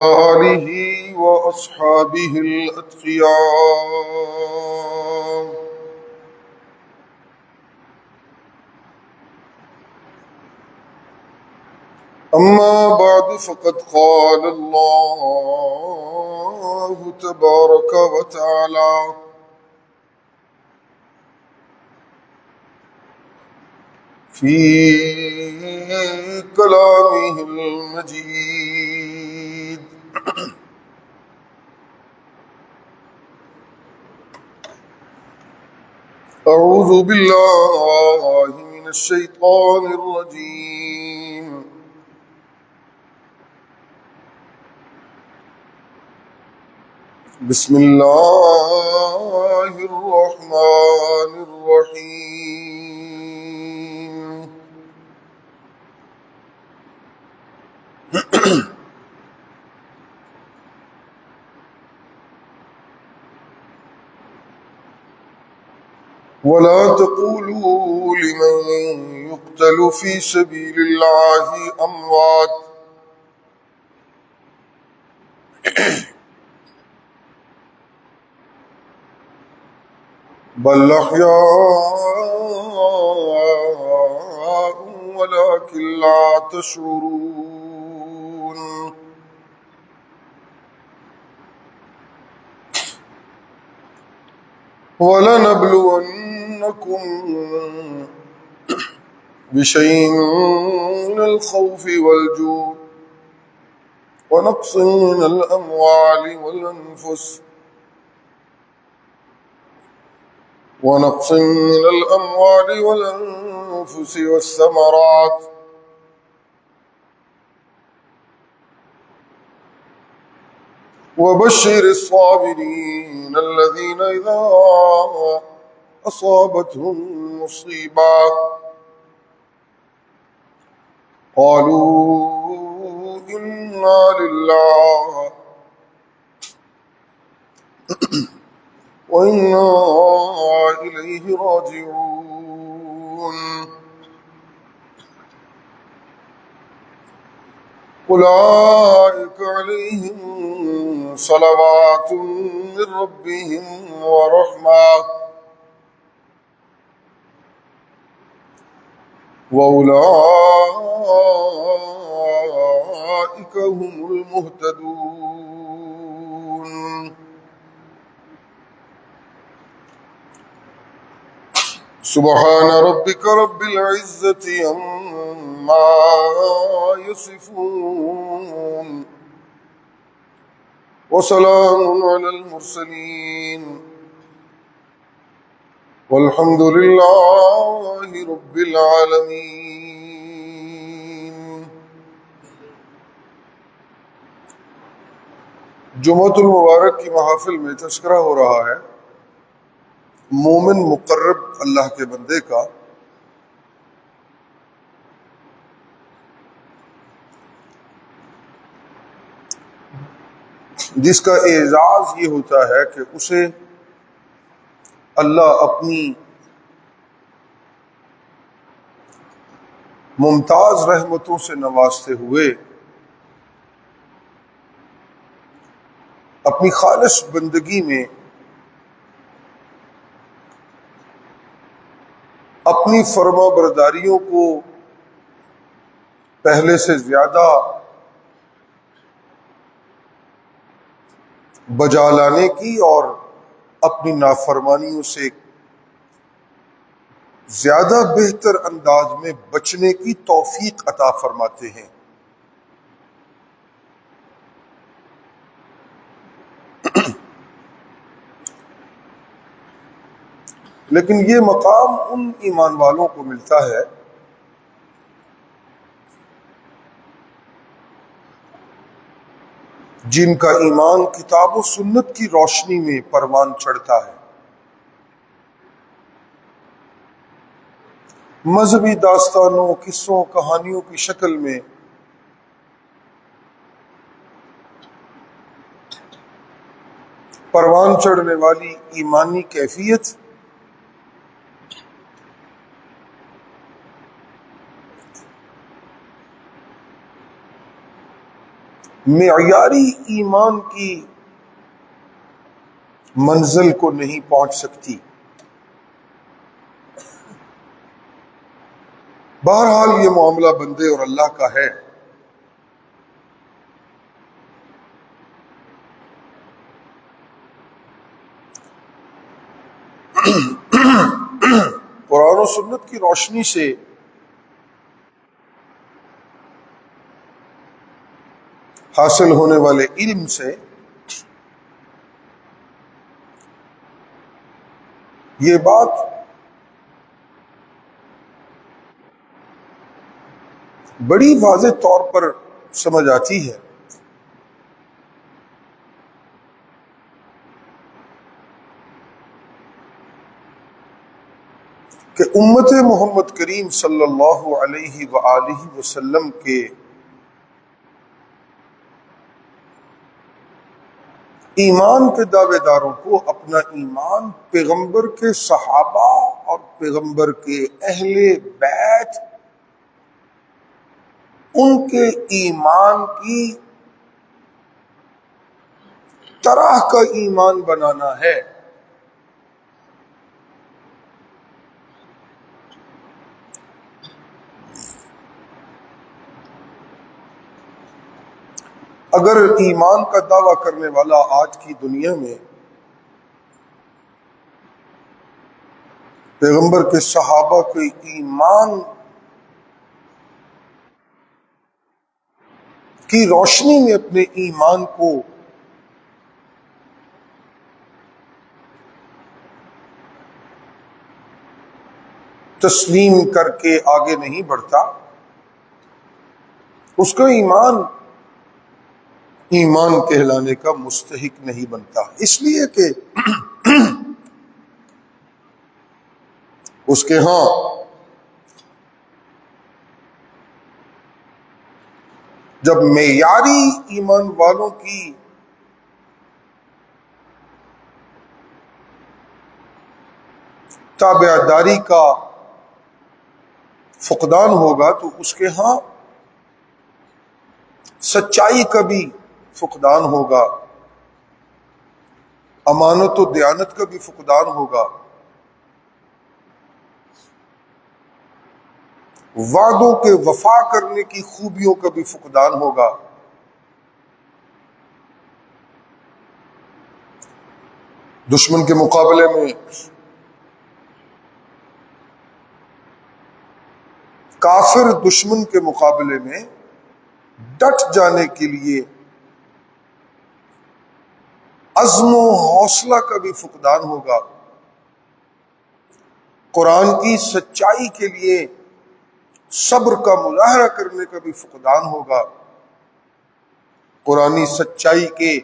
آله وأصحابه الأتقياء. أما بعد فقد قال الله تبارك وتعالى في كلامه المجيد: أعوذ بالله من الشيطان الرجيم. بسم الله الرحمن الرحيم. ولا تقولوا لمن يقتل في سبيل الله أموات بل أحياء ولكن لا تشعرون. ولنبلونكم بشيء من الخوف والجوع ونقص من الأموال والأنفس والثمرات وبشر الصابرين الذين إذا أصابتهم مصيبة قالوا إنا لله وإنا إليه راجعون. أولئك عليهم صلوات من ربهم ورحمة وأولئك هم المهتدون. سبحان ربك رب العزة عما يصفون وسلام على المرسلين والحمد لله رب العالمين. جمعۃ المبارک کی محافل میں تذکرہ ہو رہا ہے مومن مقرب اللہ کے بندے کا، جس کا اعزاز یہ ہوتا ہے کہ اسے اللہ اپنی ممتاز رحمتوں سے نوازتے ہوئے اپنی خالص بندگی میں اپنی فرما برداریوں کو پہلے سے زیادہ بجا لانے کی اور اپنی نافرمانیوں سے زیادہ بہتر انداز میں بچنے کی توفیق عطا فرماتے ہیں۔ لیکن یہ مقام ان ایمان والوں کو ملتا ہے جن کا ایمان کتاب و سنت کی روشنی میں پروان چڑھتا ہے، مذہبی داستانوں، قصوں، کہانیوں کی شکل میں پروان چڑھنے والی ایمانی کیفیت معیاری ایمان کی منزل کو نہیں پہنچ سکتی۔ بہرحال یہ معاملہ بندے اور اللہ کا ہے۔ قرآن و سنت کی روشنی سے حاصل ہونے والے علم سے یہ بات بڑی واضح طور پر سمجھ آتی ہے کہ امت محمد کریم صلی اللہ علیہ وآلہ وسلم کے ایمان کے دعوے داروں کو اپنا ایمان پیغمبر کے صحابہ اور پیغمبر کے اہل بیت ان کے ایمان کی طرح کا ایمان بنانا ہے۔ اگر ایمان کا دعویٰ کرنے والا آج کی دنیا میں پیغمبر کے صحابہ کے ایمان کی روشنی میں اپنے ایمان کو تسلیم کر کے آگے نہیں بڑھتا، اس کا ایمان کہلانے کا مستحق نہیں بنتا، اس لیے کہ اس کے ہاں جب معیاری ایمان والوں کی تابعداری کا فقدان ہوگا تو اس کے ہاں سچائی کا بھی فقدان ہوگا، امانت و دیانت کا بھی فقدان ہوگا، وعدوں کے وفا کرنے کی خوبیوں کا بھی فقدان ہوگا۔ دشمن کے مقابلے میں کافر دشمن کے مقابلے میں ڈٹ جانے کے لیے عزم و حوصلہ کا بھی فقدان ہوگا، قرآن کی سچائی کے لیے صبر کا مظاہرہ کرنے کا بھی فقدان ہوگا، قرآنی سچائی کے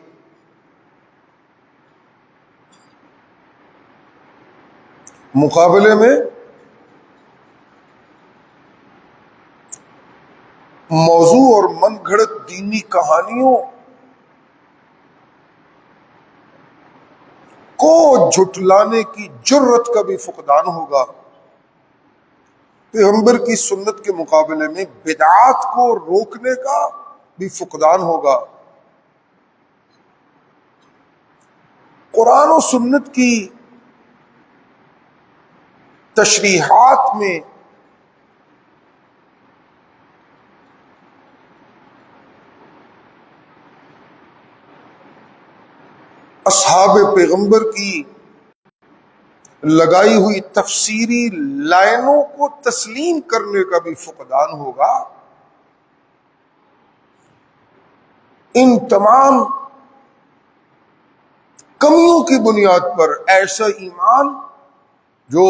مقابلے میں موضوع اور من گھڑت دینی کہانیوں کو جھٹلانے کی جرت کا بھی فقدان ہوگا، پیغمبر کی سنت کے مقابلے میں بدعات کو روکنے کا بھی فقدان ہوگا، قرآن و سنت کی تشریحات میں اصحاب پیغمبر کی لگائی ہوئی تفسیری لائنوں کو تسلیم کرنے کا بھی فقدان ہوگا۔ ان تمام کمیوں کی بنیاد پر ایسا ایمان جو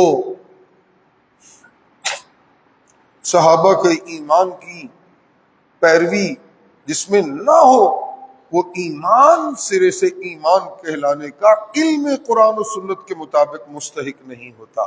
صحابہ کے ایمان کی پیروی جس میں نہ ہو، وہ ایمان سرے سے ایمان کہلانے کا علم قرآن و سنت کے مطابق مستحق نہیں ہوتا۔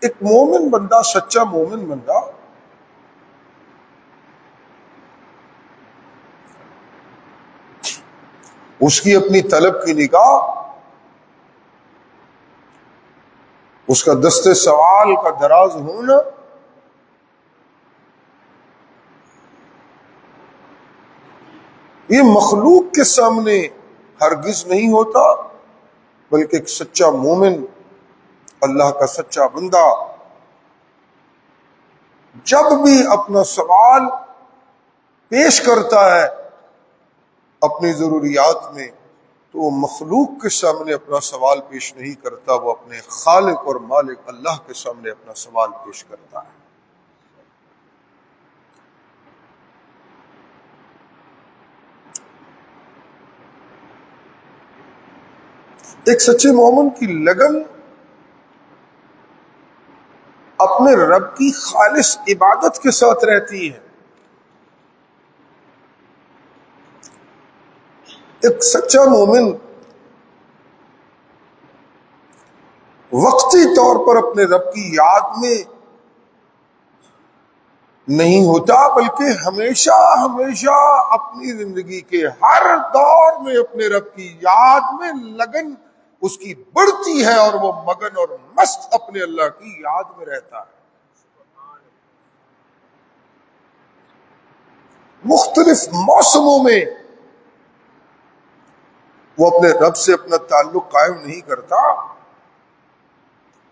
ایک مومن بندہ، سچا مومن بندہ اس کی اپنی طلب کی نگاہ، اس کا دستے سوال کا دراز ہونا، یہ مخلوق کے سامنے ہرگز نہیں ہوتا، بلکہ ایک سچا مومن، اللہ کا سچا بندہ جب بھی اپنا سوال پیش کرتا ہے اپنی ضروریات میں، تو وہ مخلوق کے سامنے اپنا سوال پیش نہیں کرتا، وہ اپنے خالق اور مالک اللہ کے سامنے اپنا سوال پیش کرتا ہے۔ ایک سچے مومن کی لگن اپنے رب کی خالص عبادت کے ساتھ رہتی ہے۔ ایک سچا مومن وقتی طور پر اپنے رب کی یاد میں نہیں ہوتا، بلکہ ہمیشہ ہمیشہ اپنی زندگی کے ہر دور میں اپنے رب کی یاد میں لگن اس کی بڑھتی ہے، اور وہ مگن اور مست اپنے اللہ کی یاد میں رہتا ہے۔ مختلف موسموں میں وہ اپنے رب سے اپنا تعلق قائم نہیں کرتا،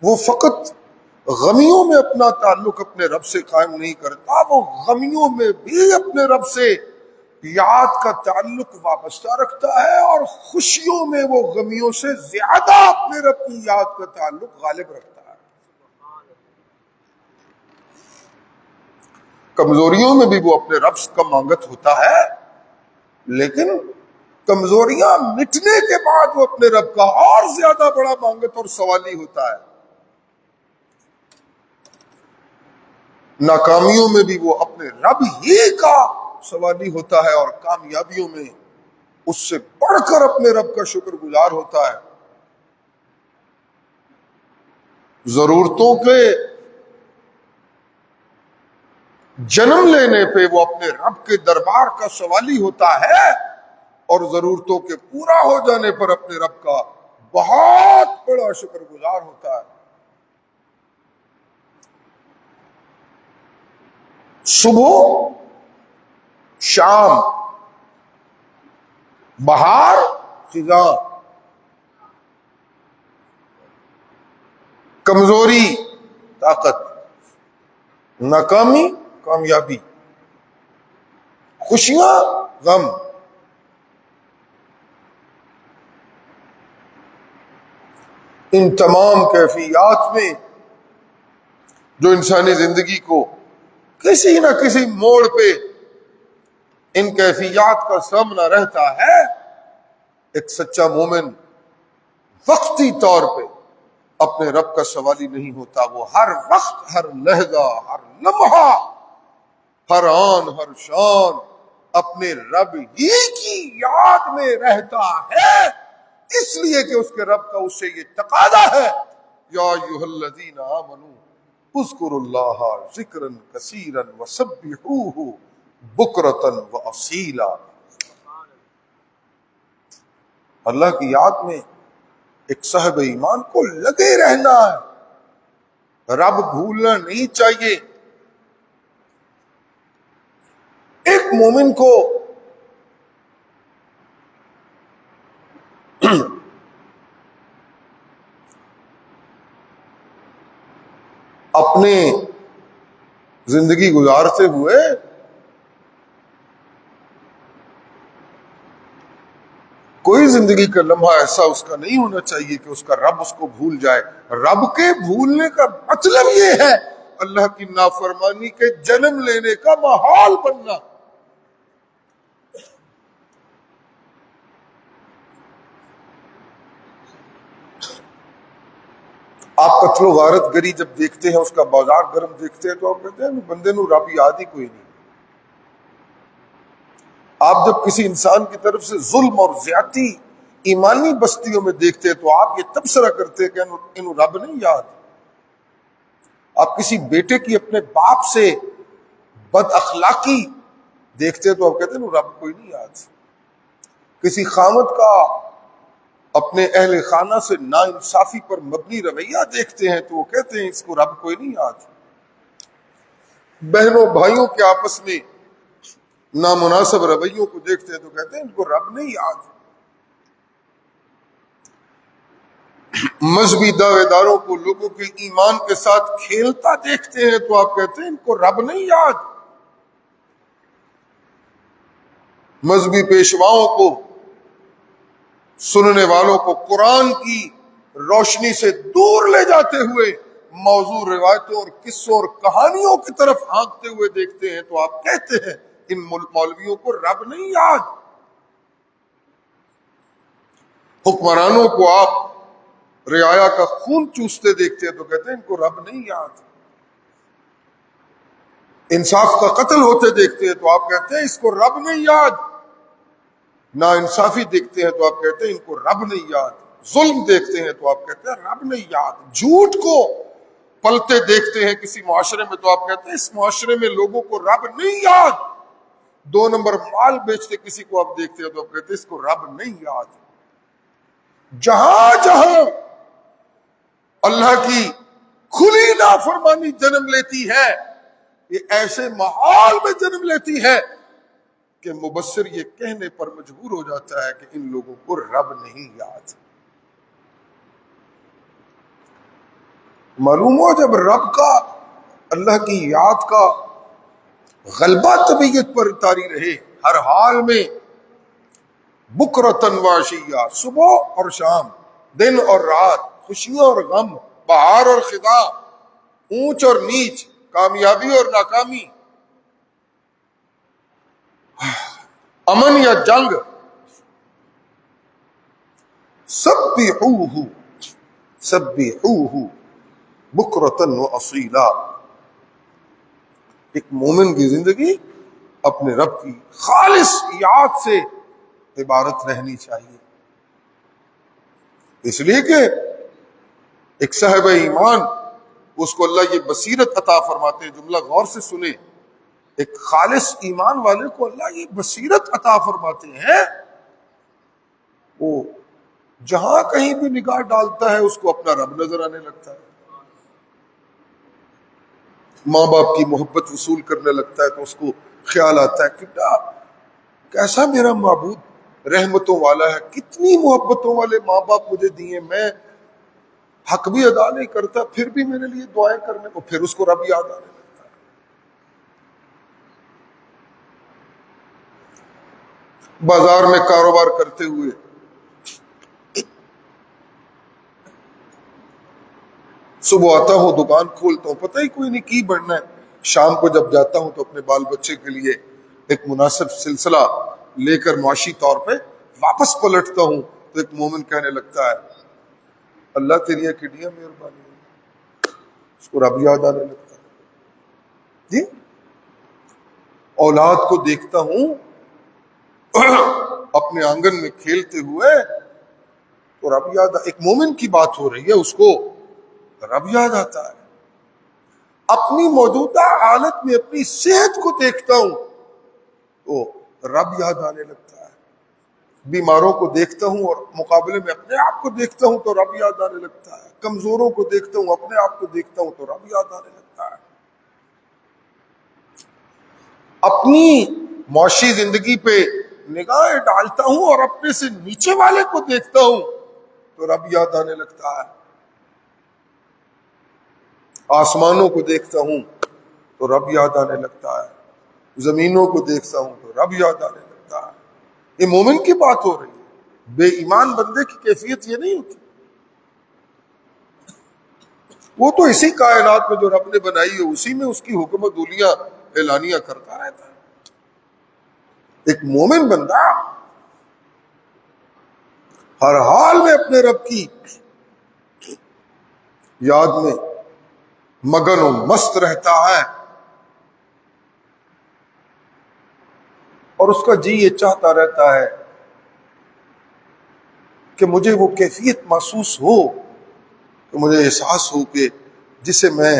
وہ فقط غمیوں میں اپنا تعلق اپنے رب سے قائم نہیں کرتا، وہ غمیوں میں بھی اپنے رب سے یاد کا تعلق وابستہ رکھتا ہے، اور خوشیوں میں وہ غمیوں سے زیادہ اپنے رب کی یاد کا تعلق غالب رکھتا ہے۔ کمزوریوں میں بھی وہ اپنے رب کا مانگت ہوتا ہے، لیکن کمزوریاں مٹنے کے بعد وہ اپنے رب کا اور زیادہ بڑا مانگت اور سوالی ہوتا ہے۔ ناکامیوں میں بھی وہ اپنے رب ہی کا سوالی ہوتا ہے، اور کامیابیوں میں اس سے بڑھ کر اپنے رب کا شکر گزار ہوتا ہے۔ ضرورتوں کے جنم لینے پہ وہ اپنے رب کے دربار کا سوالی ہوتا ہے، اور ضرورتوں کے پورا ہو جانے پر اپنے رب کا بہت بڑا شکر گزار ہوتا ہے۔ صبح شام، بہار خزاں، کمزوری طاقت، ناکامی کامیابی، خوشیاں غم، ان تمام کیفیات میں جو انسانی زندگی کو کسی نہ کسی موڑ پہ ان کیفیات کا سامنا رہتا ہے، ایک سچا مومن وقتی طور پہ اپنے رب کا سوالی نہیں ہوتا، وہ ہر وقت، ہر لہجہ، ہر لمحہ، ہر آن ہر شان اپنے رب ہی کی یاد میں رہتا ہے، اس لیے کہ اس کے رب کا اس سے یہ تقاضا ہے، یا ایھا الذین آمنوا اذکروا اللہ ذکرا کثیرا وسبحوہ بکرۃ واصیلا۔ اللہ کی یاد میں ایک صاحب ایمان کو لگے رہنا ہے، رب بھولنا نہیں چاہیے۔ ایک مومن کو اپنے زندگی گزارتے ہوئے کوئی زندگی کا لمحہ ایسا اس کا نہیں ہونا چاہیے کہ اس کا رب اس کو بھول جائے۔ رب کے بھولنے کا مطلب یہ ہے اللہ کی نافرمانی کے جنم لینے کا ماحول بننا۔ آپ قتل و غارت گری جب دیکھتے ہیں، اس کا بازار گرم دیکھتے ہیں، تو آپ کہتے ہیں بندے نو رب یاد ہی کوئی نہیں۔ آپ جب کسی انسان کی طرف سے ظلم اور زیادتی ایمانی بستیوں میں دیکھتے ہیں، تو آپ یہ تبصرہ کرتے ہیں کہ انہوں رب نہیں یاد۔ آپ کسی بیٹے کی اپنے باپ سے بد اخلاقی دیکھتے ہیں، تو آپ کہتے ہیں انہوں رب کوئی نہیں یاد۔ کسی خامد کا اپنے اہل خانہ سے ناانصافی پر مبنی رویہ دیکھتے ہیں تو وہ کہتے ہیں اس کو رب کوئی نہیں یاد. بہنوں بھائیوں کے آپس میں نامناسب رویوں کو دیکھتے ہیں تو کہتے ہیں ان کو رب نہیں یاد. مذہبی دعوے داروں کو لوگوں کے ایمان کے ساتھ کھیلتا دیکھتے ہیں تو آپ کہتے ہیں ان کو رب نہیں یاد. مذہبی پیشواؤں کو، سننے والوں کو قرآن کی روشنی سے دور لے جاتے ہوئے موضوع روایتوں اور قصوں اور کہانیوں کی طرف ہانکتے ہوئے دیکھتے ہیں تو آپ کہتے ہیں ان مولویوں کو رب نہیں یاد. حکمرانوں کو آپ رعایا کا خون چوستے دیکھتے ہیں تو کہتے ہیں ان کو رب نہیں یاد. انصاف کا قتل ہوتے دیکھتے ہیں تو آپ کہتے ہیں اس کو رب نہیں یاد. نا انصافی دیکھتے ہیں تو آپ کہتے ہیں ان کو رب نہیں یاد. ظلم دیکھتے ہیں تو آپ کہتے ہیں رب نہیں یاد. جھوٹ کو پلتے دیکھتے ہیں کسی معاشرے میں تو آپ کہتے ہیں اس معاشرے میں لوگوں کو رب نہیں یاد. 2 نمبر مال بیچتے کسی کو آپ دیکھتے ہیں تو آپ کہتے ہیں اس کو رب نہیں یاد. جہاں جہاں اللہ کی کھلی نافرمانی جنم لیتی ہے یہ ایسے ماحول میں جنم لیتی ہے کہ مبصر یہ کہنے پر مجبور ہو جاتا ہے کہ ان لوگوں کو رب نہیں یاد. معلوم ہو جب رب کا، اللہ کی یاد کا غلبہ طبیعت پر طاری رہے ہر حال میں، بکرتن وعشیہ، صبح اور شام، دن اور رات، خوشیاں اور غم، بہار اور خزاں، اونچ اور نیچ، کامیابی اور ناکامی، امن یا جنگ، سبحوہ سبحوہ بکرتن و اصیلا. ایک مومن کی زندگی اپنے رب کی خالص یاد سے عبارت رہنی چاہیے. اس لیے کہ ایک صاحب ایمان اس کو اللہ یہ بصیرت عطا فرماتے ہیں. جملہ غور سے سنیں، ایک خالص ایمان والے کو اللہ یہ بصیرت عطا فرماتے ہیں، وہ جہاں کہیں بھی نگاہ ڈالتا ہے اس کو اپنا رب نظر آنے لگتا ہے. ماں باپ کی محبت وصول کرنے لگتا ہے تو اس کو خیال آتا ہے کہ کیسا میرا معبود رحمتوں والا ہے، کتنی محبتوں والے ماں باپ مجھے دیے، میں حق بھی ادا نہیں کرتا پھر بھی میرے لیے دعائیں کرنے کو، پھر اس کو رب یاد آنے لگتا ہے. بازار میں کاروبار کرتے ہوئے صبح آتا ہوں دکان کھولتا ہوں، پتہ ہی کوئی نہیں کی بڑھنا ہے. شام کو جب جاتا ہوں تو اپنے بال بچے کے لیے ایک مناسب سلسلہ لے کر معاشی طور پہ واپس پلٹتا ہوں تو ایک مومن کہنے لگتا ہے اللہ تیری کڈیاں مہربانی ہے، اس کو رب یاد آنے لگتا ہے. جی اولاد کو دیکھتا ہوں اپنے آنگن میں کھیلتے ہوئے تو رب یاد ایک مومن کی بات ہو رہی ہے اس کو رب یاد آتا ہے. اپنی موجودہ حالت میں اپنی صحت کو دیکھتا ہوں تو رب یاد آنے لگتا ہے. بیماروں کو دیکھتا ہوں اور مقابلے میں اپنے آپ کو دیکھتا ہوں تو رب یاد آنے لگتا ہے. کمزوروں کو دیکھتا ہوں اپنے آپ کو دیکھتا ہوں تو رب یاد آنے لگتا ہے. اپنی معاشی زندگی پہ نگاہیں ڈالتا ہوں اور اپنے سے نیچے والے کو دیکھتا ہوں تو رب یاد آنے لگتا ہے. آسمانوں کو دیکھتا ہوں تو رب یاد آنے لگتا ہے، زمینوں کو دیکھتا ہوں تو رب یاد آنے لگتا ہے. یہ مومن کی بات ہو رہی ہے. بے ایمان بندے کی کیفیت یہ نہیں ہوتی. وہ تو اسی کائنات میں جو رب نے بنائی ہے اسی میں اس کی حکمت اولیاء اعلانیہ کرتا رہتا ہے. ایک مومن بندہ ہر حال میں اپنے رب کی یاد میں مگن و مست رہتا ہے اور اس کا جی یہ چاہتا رہتا ہے کہ مجھے وہ کیفیت محسوس ہو، کہ مجھے احساس ہو کہ جسے میں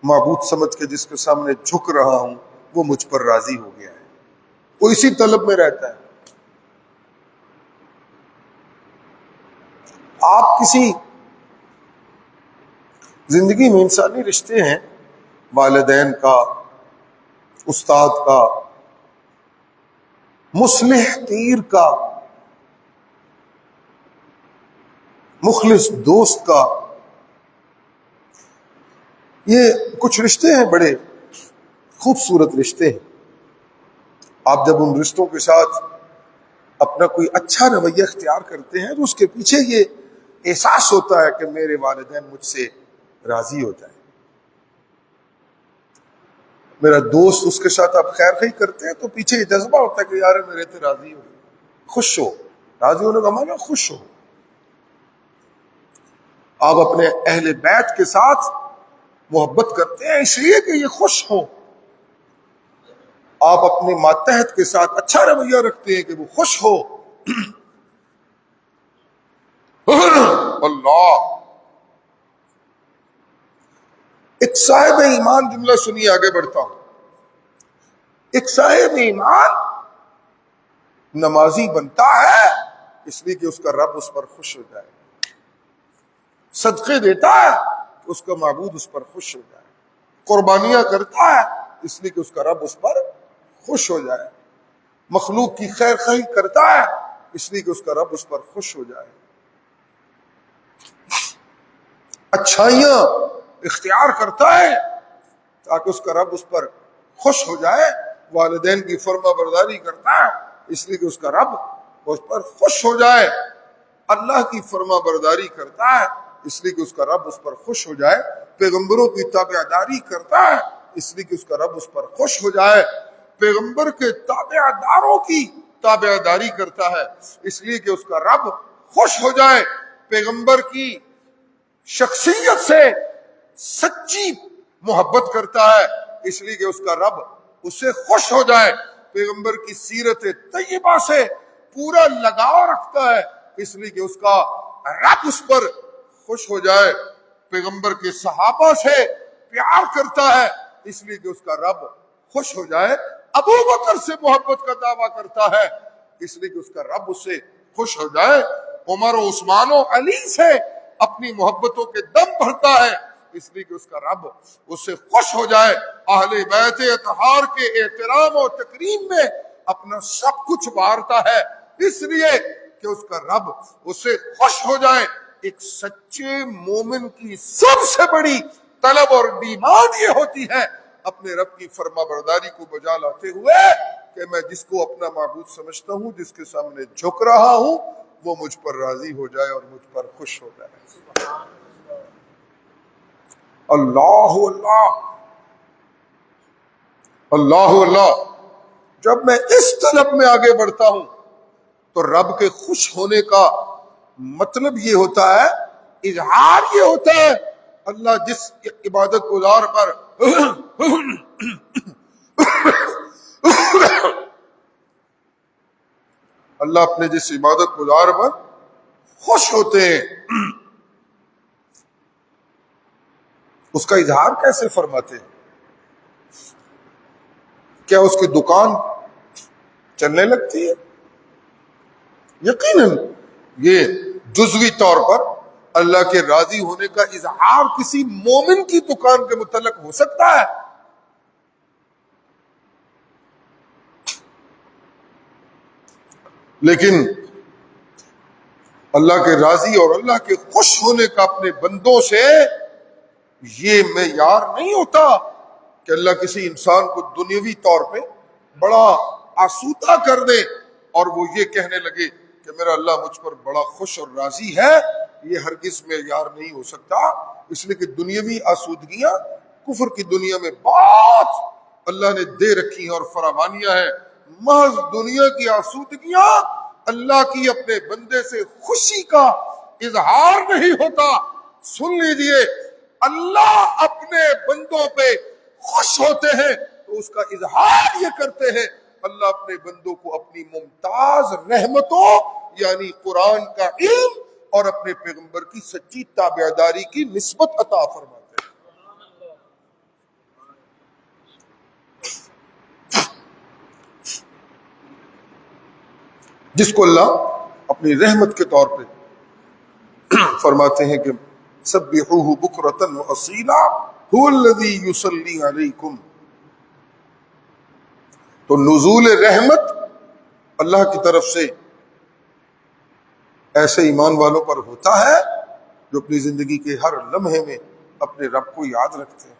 معبود سمجھ کے جس کے سامنے جھک رہا ہوں وہ مجھ پر راضی ہو گیا ہے. وہ اسی طلب میں رہتا ہے. آپ کسی زندگی میں انسانی رشتے ہیں، والدین کا، استاد کا، مصلح تیر کا، مخلص دوست کا، یہ کچھ رشتے ہیں، بڑے خوبصورت رشتے ہیں. آپ جب ان رشتوں کے ساتھ اپنا کوئی اچھا رویہ اختیار کرتے ہیں تو اس کے پیچھے یہ احساس ہوتا ہے کہ میرے والدین مجھ سے راضی ہو جائیں. میرا دوست، اس کے ساتھ آپ خیر خواہی کرتے ہیں تو پیچھے یہ جذبہ ہوتا ہے کہ یار میرے سے راضی ہو، خوش ہو. راضی ہونے کا معنی خوش ہو. آپ اپنے اہل بیت کے ساتھ محبت کرتے ہیں اس لیے کہ یہ خوش ہو. آپ اپنے ماتحت کے ساتھ اچھا رویہ رکھتے ہیں کہ وہ خوش ہو. اللہ. ایک صاحب ایمان، جملہ سنیے آگے بڑھتا ہوں. ایک صاحب ایمان نمازی بنتا ہے اس لیے کہ اس کا رب اس پر خوش ہو جائے. صدقے دیتا ہے کہ اس کا معبود اس پر خوش ہو جائے. قربانیاں کرتا ہے اس لیے کہ اس کا رب اس پر خوش ہو جائے. مخلوق کی خیر خواہی کرتا ہے اس لیے کہ اس کا رب اس پر خوش ہو جائے. اچھائیاں اختیار کرتا ہے تاکہ اس کا رب اس پر خوش ہو جائے. والدین کی فرما برداری کرتا ہے اس لیے کہ اس کا رب اس پر خوش ہو جائے. اللہ کی فرما برداری کرتا ہے اس لیے کہ اس کا رب اس پر خوش ہو جائے. پیغمبروں کی تابع داری کرتا ہے اس لیے کہ اس کا رب اس پر خوش ہو جائے. پیغمبر کے تابع داروں کی تابع داری کرتا ہے اس لیے کہ اس کا رب خوش ہو جائے. پیغمبر کی شخصیت سے سچی محبت کرتا ہے اس لیے کہ اس کا رب اس سے خوش ہو جائے. پیغمبر کی سیرت طیبہ سے پورا لگاؤ رکھتا ہے اس لیے کہ اس کا رب اس پر خوش ہو جائے. پیغمبر کے صحابہ سے پیار کرتا ہے اس لیے کہ اس کا رب خوش ہو جائے. ابو بکر سے محبت کا دعویٰ کرتا ہے اس لیے کہ اس کا رب اس سے خوش ہو جائے. عمر و عثمان و علی سے اپنی محبتوں کے دم بھرتا ہے اس لیے کہ اس کا رب اس سے خوش ہو جائے. اہل بیت اطہار کے احترام و تکریم میں اپنا سب کچھ بارتا ہے اس لیے کہ اس کا رب اس سے خوش ہو جائے. ایک سچے مومن کی سب سے بڑی طلب اور ڈیمانڈ یہ ہوتی ہے اپنے رب کی فرما برداری کو بجا لاتے ہوئے کہ میں جس کو اپنا معبود سمجھتا ہوں، جس کے سامنے جھک رہا ہوں، وہ مجھ پر راضی ہو جائے اور مجھ پر خوش ہو جائے. اللہ اللہ اللہ اللہ. جب میں اس طلب میں آگے بڑھتا ہوں تو رب کے خوش ہونے کا مطلب یہ ہوتا ہے، اظہار یہ ہوتا ہے، اللہ جس عبادت گزار پر اللہ اپنے جس عبادت گزار پر خوش ہوتے ہیں اس کا اظہار کیسے فرماتے ہیں؟ کیا اس کی دکان چلنے لگتی ہے؟ یقیناً یہ جزوی طور پر اللہ کے راضی ہونے کا اظہار کسی مومن کی دکان کے متعلق ہو سکتا ہے، لیکن اللہ کے راضی اور اللہ کے خوش ہونے کا اپنے بندوں سے یہ معیار نہیں ہوتا کہ اللہ کسی انسان کو دنیاوی طور پہ بڑا آسودہ کر دے اور وہ یہ کہنے لگے کہ میرا اللہ مجھ پر بڑا خوش اور راضی ہے. یہ ہرگز معیار نہیں ہو سکتا، اس لیے کہ دنیاوی آسودگیاں کفر کی دنیا میں بہت اللہ نے دے رکھی ہیں اور فراوانیاں ہیں. محض دنیا کی آسودگیاں اللہ کی اپنے بندے سے خوشی کا اظہار نہیں ہوتا. سن لیجئے، اللہ اپنے بندوں پہ خوش ہوتے ہیں تو اس کا اظہار یہ کرتے ہیں، اللہ اپنے بندوں کو اپنی ممتاز رحمتوں یعنی قرآن کا علم اور اپنے پیغمبر کی سچی تابعداری کی نسبت عطا فرماتے ہیں. جس کو اللہ اپنی رحمت کے طور پہ فرماتے ہیں کہ سبحوہ بکرۃ واصیلا هو الذی یصلی علیکم. تو نزول رحمت اللہ کی طرف سے ایسے ایمان والوں پر ہوتا ہے جو اپنی زندگی کے ہر لمحے میں اپنے رب کو یاد رکھتے ہیں.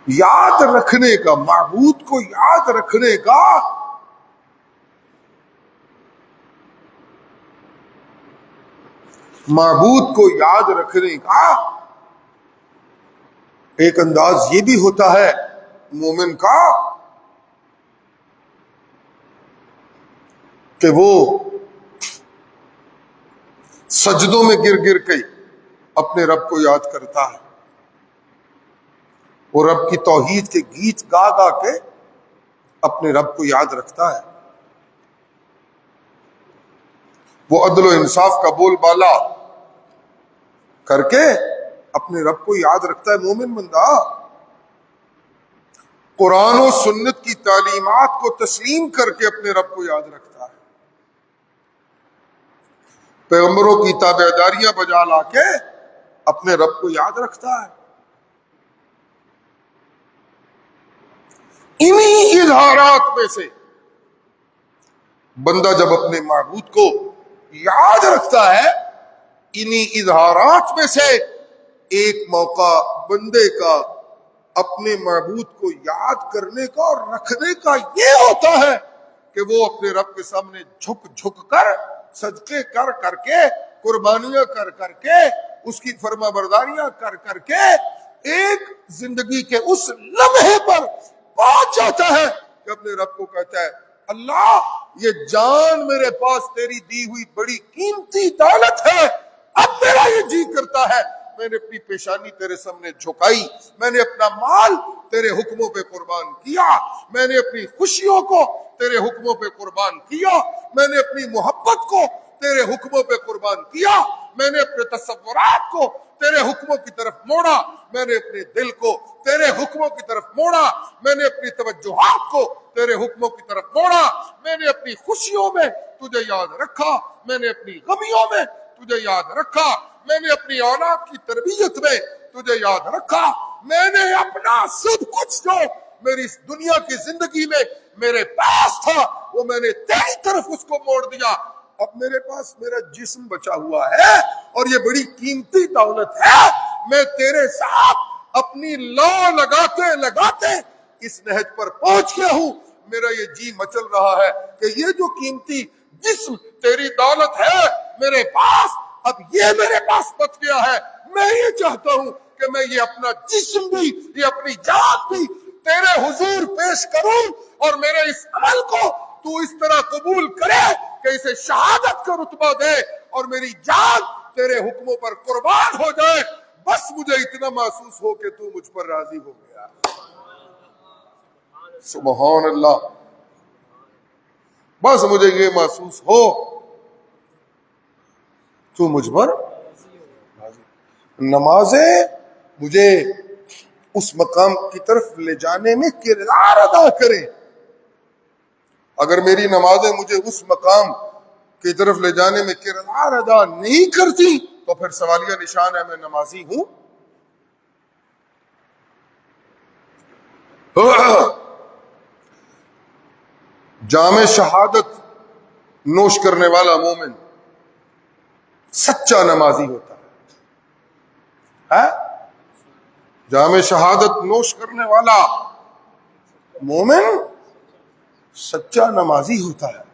یاد رکھنے کا، معبود کو یاد رکھنے کا ایک انداز یہ بھی ہوتا ہے مومن کا کہ وہ سجدوں میں گر گر کے اپنے رب کو یاد کرتا ہے، وہ رب کی توحید کے گیت گا گا کے اپنے رب کو یاد رکھتا ہے، وہ عدل و انصاف کا بول بالا کر کے اپنے رب کو یاد رکھتا ہے. مومن بندہ قرآن و سنت کی تعلیمات کو تسلیم کر کے اپنے رب کو یاد رکھتا ہے، پیغمبروں کی تابعداریاں بجا لا کے اپنے رب کو یاد رکھتا ہے. انہی اظہارات میں سے بندہ جب اپنے معبود کو یاد رکھتا ہے، انہی اظہارات میں سے ایک موقع بندے کا اپنے معبود کو یاد کرنے کا اور رکھنے کا یہ ہوتا ہے کہ وہ اپنے رب کے سامنے جھک جھک کر، صدقے کر کر کے، قربانیاں کر کر کے، اس کی فرما برداریاں کر کر کے ایک زندگی کے اس لمحے پر پہنچ جاتا ہے کہ اپنے رب کو کہتا ہے اللہ یہ جان میرے پاس تیری دی ہوئی بڑی قیمتی دولت ہے، اب میرا یہ جی کرتا ہے میں نے اپنی پیشانی تیرے سامنے جھکائی، میں نے اپنا مال تیرے حکموں پہ قربان کیا، میں نے اپنی خوشیوں کو تیرے حکموں پہ قربان کیا، میں نے اپنی محبت کو تیرے حکموں پہ قربان کیا، میں نے اپنے تصورات کو تیرے حکموں کی طرف موڑا، میں نے اپنے دل کو تیرے حکموں کی طرف موڑا، میں نے اپنی توجہات کو تیرے حکموں کی طرف موڑا، میں نے اپنی خوشیوں میں تجھے یاد رکھا، میں نے اپنی غمیوں میں تجھے یاد رکھا، میں نے اپنی اولاد کی تربیت میں تجھے یاد رکھا، میں نے اپنا سب کچھ جو میری اس دنیا کی زندگی میں میرے پاس تھا وہ میں نے تیری طرف اس کو موڑ دیا، اب میرے پاس میرا جسم بچا ہوا ہے اور یہ بڑی قیمتی دولت ہے، میں تیرے ساتھ اپنی لا لگاتے لگاتے اس نہج پر پہنچ گیا ہوں، میرا یہ جی مچل رہا ہے کہ یہ جو قیمتی جسم تیری دولت ہے میرے پاس، اب یہ میرے پاس بچ گیا ہے، میں یہ چاہتا ہوں کہ میں یہ اپنا جسم بھی، یہ اپنی جان بھی تیرے حضور پیش کروں اور میرے اس عمل کو تو اس طرح قبول کرے کہ اسے شہادت کا رتبہ دے اور میری جان تیرے حکموں پر قربان ہو جائے، بس مجھے اتنا محسوس ہو کہ تو مجھ پر راضی ہو گیا. سبحان اللہ، بس مجھے یہ محسوس ہو تو مجھ پر راضی. نمازیں مجھے اس مقام کی طرف لے جانے میں کردار ادا کریں، اگر میری نمازیں مجھے اس مقام کی طرف لے جانے میں کردار ادا نہیں کرتی تو پھر سوالیہ نشان ہے میں نمازی ہوں. جام شہادت نوش کرنے والا مومن سچا نمازی ہوتا ہے. جام شہادت نوش کرنے والا مومن سچا نمازی ہوتا ہے.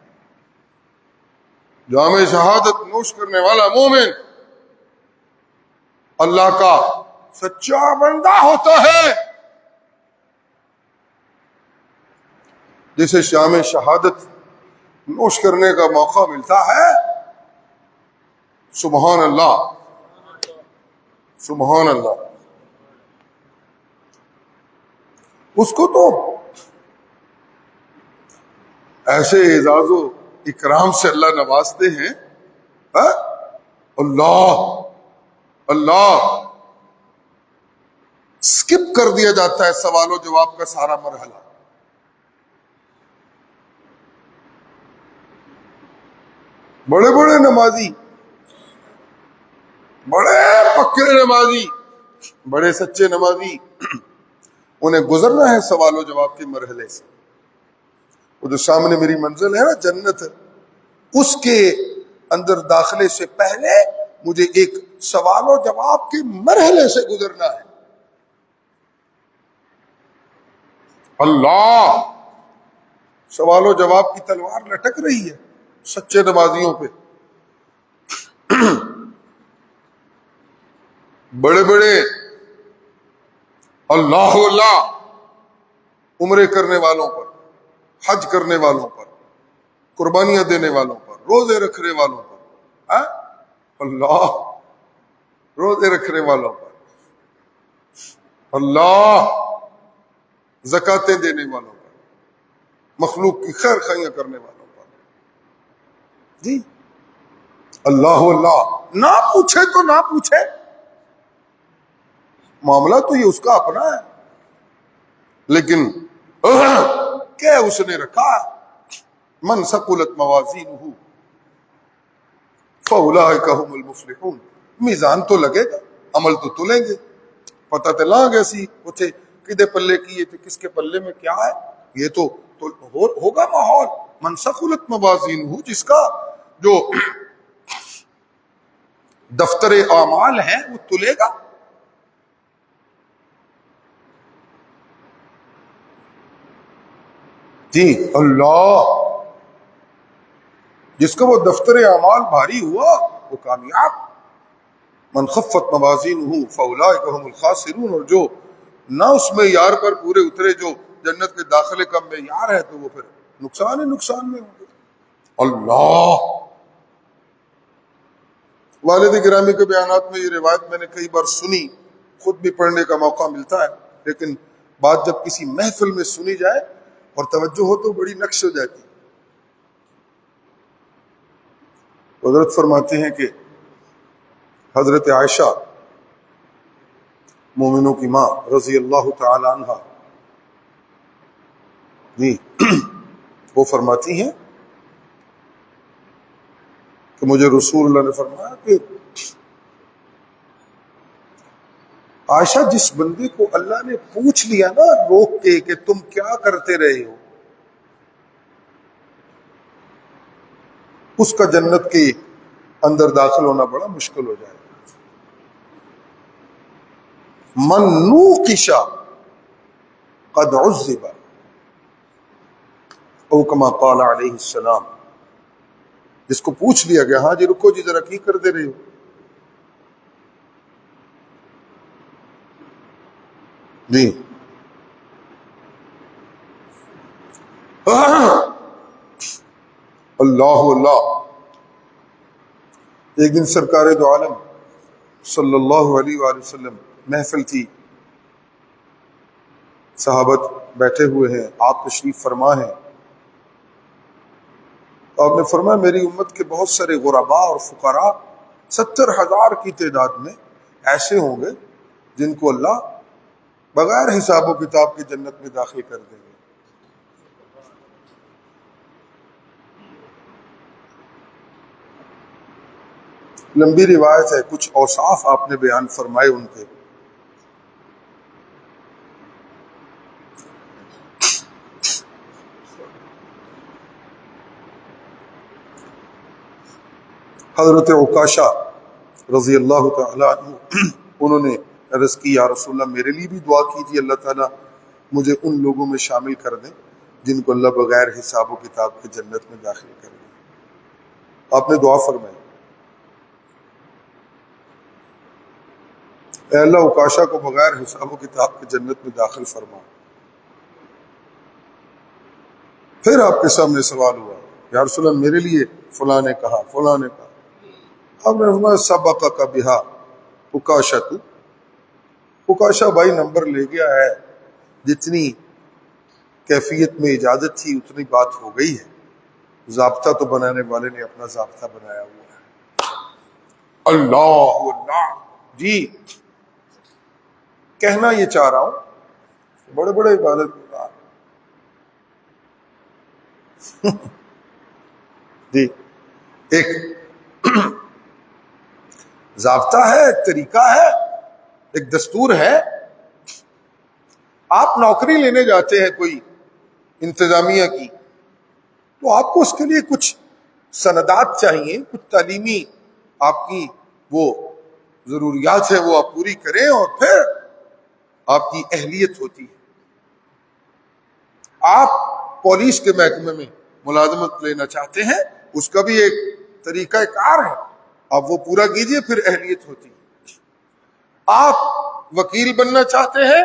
جام شہادت نوش کرنے والا مومن اللہ کا سچا بندہ ہوتا ہے. جسے جام شہادت نوش کرنے کا موقع ملتا ہے، سبحان اللہ سبحان اللہ، اس کو تو ایسے اعزاز و اکرام سے اللہ نوازتے ہیں، اللہ اللہ سکپ کر دیا جاتا ہے سوال و جواب کا سارا مرحلہ. بڑے بڑے نمازی، بڑے پکے نمازی، بڑے سچے نمازی، انہیں گزرنا ہے سوال و جواب کے مرحلے سے. وہ جو سامنے میری منزل ہے نا جنت، اس کے اندر داخلے سے پہلے مجھے ایک سوال و جواب کے مرحلے سے گزرنا ہے. اللہ، سوال و جواب کی تلوار لٹک رہی ہے سچے نمازیوں پہ. بڑے بڑے اللہ اللہ عمرے کرنے والوں پر، حج کرنے والوں پر، قربانیاں دینے والوں پر، روزے رکھنے والوں پر، ہاں؟ اللہ، روزے رکھنے والوں پر، اللہ، زکاتیں دینے والوں پر، مخلوق کی خیر خیاں کرنے والوں پر. جی اللہ اللہ، نہ پوچھے تو نہ پوچھے، معاملہ تو یہ اس کا اپنا ہے، لیکن کیا اس نے رکھا؟ من ثقلت موازینہ فاولئک هم المفلحون. میزان تو لگے گا، عمل تو تلیں گے، پتہ تو لاں گے سی اتنے کدے پلے کیے تھے، کس کے پلے میں کیا ہے. یہ تو ہوگا ماحول. من ثقلت موازینہ، جس کا جو دفتر اعمال ہے وہ تلے گا. جی اللہ، جس کا وہ دفتر اعمال بھاری ہوا وہ کامیاب. من خفت موازینہ فاولئک هم الخاسرون. اور جو نہ اس میں یار پر پورے اترے، جو جنت کے داخلے کا معیار ہے، تو وہ پھر نقصان ہی نقصان میں ہوں گے. اللہ، والد گرامی کے بیانات میں یہ روایت میں نے کئی بار سنی، خود بھی پڑھنے کا موقع ملتا ہے، لیکن بات جب کسی محفل میں سنی جائے اور توجہ ہو تو بڑی نقش ہو جاتی. حضرت فرماتے ہیں کہ حضرت عائشہ مومنوں کی ماں رضی اللہ تعالی عنہ، جی وہ فرماتی ہیں کہ مجھے رسول اللہ نے فرمایا کہ عائشہ، جس بندے کو اللہ نے پوچھ لیا نا روک کے کہ تم کیا کرتے رہے ہو، اس کا جنت کے اندر داخل ہونا بڑا مشکل ہو جائے گا. من نوقش قد عذب او کما قال علیہ السلام. جس کو پوچھ لیا گیا، ہاں جی رکو جی ذرا کی کرتے رہے ہو، جی اللہ اللہ. ایک دن سرکار دو عالم صلی اللہ علیہ وآلہ وسلم محفل تھی، صحابت بیٹھے ہوئے ہیں، آپ تشریف فرما ہیں. آپ نے فرمایا میری امت کے بہت سارے غرباء اور فقراء 70,000 کی تعداد میں ایسے ہوں گے جن کو اللہ بغیر حساب و کتاب کی جنت میں داخل کر دیں گے. لمبی روایت ہے، کچھ اوصاف آپ نے بیان فرمائے ان کے. حضرت عکاشہ رضی اللہ تعالی عنہ، انہوں نے عرض کی یا رسول اللہ میرے لیے بھی دعا کیجیے، اللہ تعالیٰ مجھے ان لوگوں میں شامل کر دیں جن کو اللہ بغیر حساب و کتاب کے جنت میں داخل کر دیں. آپ نے دعا فرمائی، اے اللہ عکاشہ کو بغیر حساب و کتاب کے جنت میں داخل فرما. پھر آپ کے سامنے سوال ہوا یا رسول اللہ میرے لیے فلاں نے کہا، فلاں نے کہا. آپ نے فرمایا سبقک بہا عکاشہ، عکاشہ بھائی نمبر لے گیا ہے، جتنی کیفیت میں اجازت تھی اتنی بات ہو گئی ہے، ضابطہ تو بنانے والے نے اپنا ضابطہ بنایا ہوا ہے. اللہ اللہ. جی کہنا یہ چاہ رہا ہوں، بڑے بڑے عبادت گزار جی ایک ضابطہ ہے، ایک طریقہ ہے، ایک دستور ہے. آپ نوکری لینے جاتے ہیں کوئی انتظامیہ کی، تو آپ کو اس کے لیے کچھ سندات چاہیے، کچھ تعلیمی آپ کی وہ ضروریات ہے وہ آپ پوری کریں، اور پھر آپ کی اہلیت ہوتی ہے. آپ پولیس کے محکمے میں ملازمت لینا چاہتے ہیں، اس کا بھی ایک طریقہ کار ہے، آپ وہ پورا کیجئے، پھر اہلیت ہوتی ہے. آپ وکیل بننا چاہتے ہیں،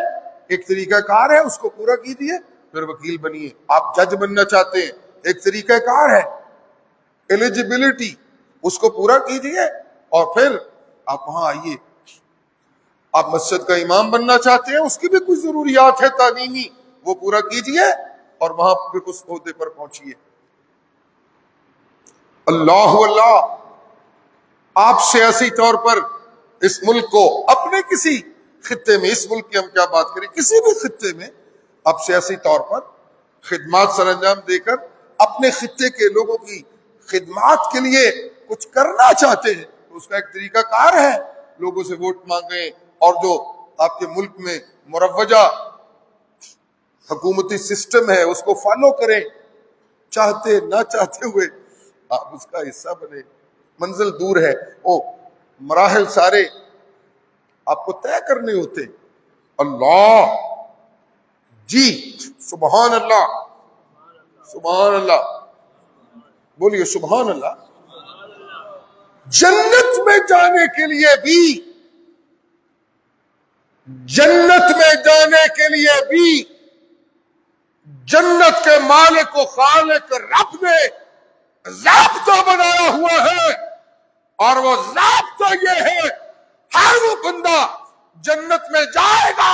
ایک طریقہ کار ہے، اس کو پورا کیجئے، پھر وکیل بنیے. آپ جج بننا چاہتے ہیں، ایک طریقہ کار ہے، ایلیجیبلٹی، اس کو پورا کیجئے اور پھر آپ وہاں آئیے. آپ مسجد کا امام بننا چاہتے ہیں، اس کی بھی کچھ ضروریات ہے تعلیمی، وہ پورا کیجئے اور وہاں پھر اس عہدے پر پہنچیے. اللہ اللہ. آپ سیاسی طور پر اس ملک کو اپنے کسی خطے میں، اس ملک کی ہم کیا بات کریں، کسی بھی خطے میں آپ سیاسی طور پر خدمات سر انجام دے کر اپنے خطے کے لوگوں کی خدمات کے لیے کچھ کرنا چاہتے ہیں، تو اس کا ایک طریقہ کار ہے، لوگوں سے ووٹ مانگیں اور جو آپ کے ملک میں مروجہ حکومتی سسٹم ہے اس کو فالو کریں، چاہتے نہ چاہتے ہوئے آپ اس کا حصہ بنے. منزل دور ہے، وہ مراحل سارے آپ کو طے کرنے ہوتے. اللہ جی، سبحان اللہ، سبحان اللہ، بولیے سبحان اللہ. جنت میں جانے کے لیے بھی، جنت میں جانے کے لیے بھی جنت کے مالک و خالق رب نے ضابطہ بنایا ہوا ہے، اور وہ ضابطہ یہ ہے، ہر وہ بندہ جنت میں جائے گا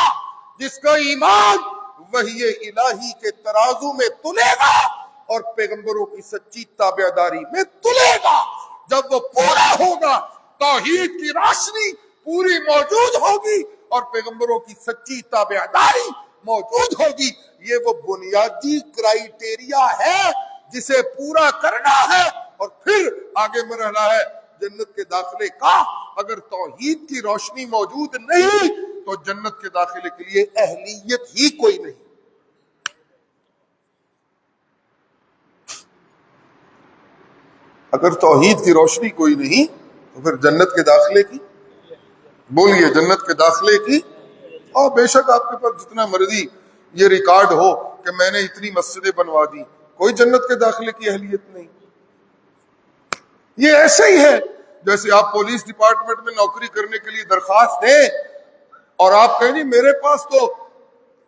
جس کا ایمان وحی الہی کے ترازو میں تلے گا اور پیغمبروں کی سچی تابعداری میں تلے گا. جب وہ پورا ہوگا، توحید کی روشنی پوری موجود ہوگی اور پیغمبروں کی سچی تابعداری موجود ہوگی. یہ وہ بنیادی کرائیٹیریا ہے جسے پورا کرنا ہے، اور پھر آگے مرحلہ ہے جنت کے داخلے کا. اگر توحید کی روشنی موجود نہیں تو جنت کے داخلے کے لیے اہلیت ہی کوئی نہیں. اگر توحید کی روشنی کوئی نہیں تو پھر جنت کے داخلے کی، بولیے جنت کے داخلے کی. اور بے شک آپ کے پاس جتنا مرضی یہ ریکارڈ ہو کہ میں نے اتنی مسجدیں بنوا دی، کوئی جنت کے داخلے کی اہلیت نہیں. یہ ایسے ہی ہے جیسے آپ پولیس ڈپارٹمنٹ میں نوکری کرنے کے لیے درخواست دیں اور آپ کہیں جی میرے پاس تو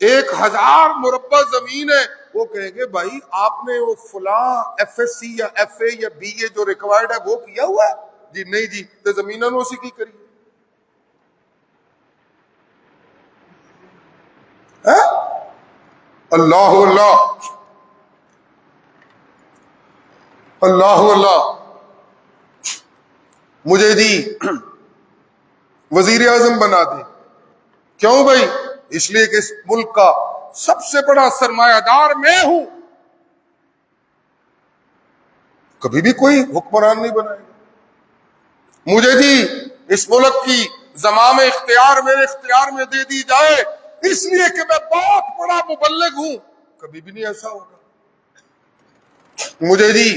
1000 مربع زمین ہے. وہ کہیں گے بھائی آپ نے وہ فلاں ایف ایس سی یا ایف اے یا بی اے جو ریکوائرڈ ہے وہ کیا ہوا ہے؟ جی نہیں جی، تو زمینوں نے اسی کی کری. اللہ اللہ، اللہ اللہ. مجھے جی وزیر اعظم بنا دے. کیوں بھائی؟ اس لیے کہ اس ملک کا سب سے بڑا سرمایہ دار میں ہوں. کبھی بھی کوئی حکمران نہیں بنائے گا. مجھے جی اس ملک کی زمام اختیار میرے اختیار میں دے دی جائے اس لیے کہ میں بہت بڑا مبلغ ہوں، کبھی بھی نہیں ایسا ہوگا. مجھے جی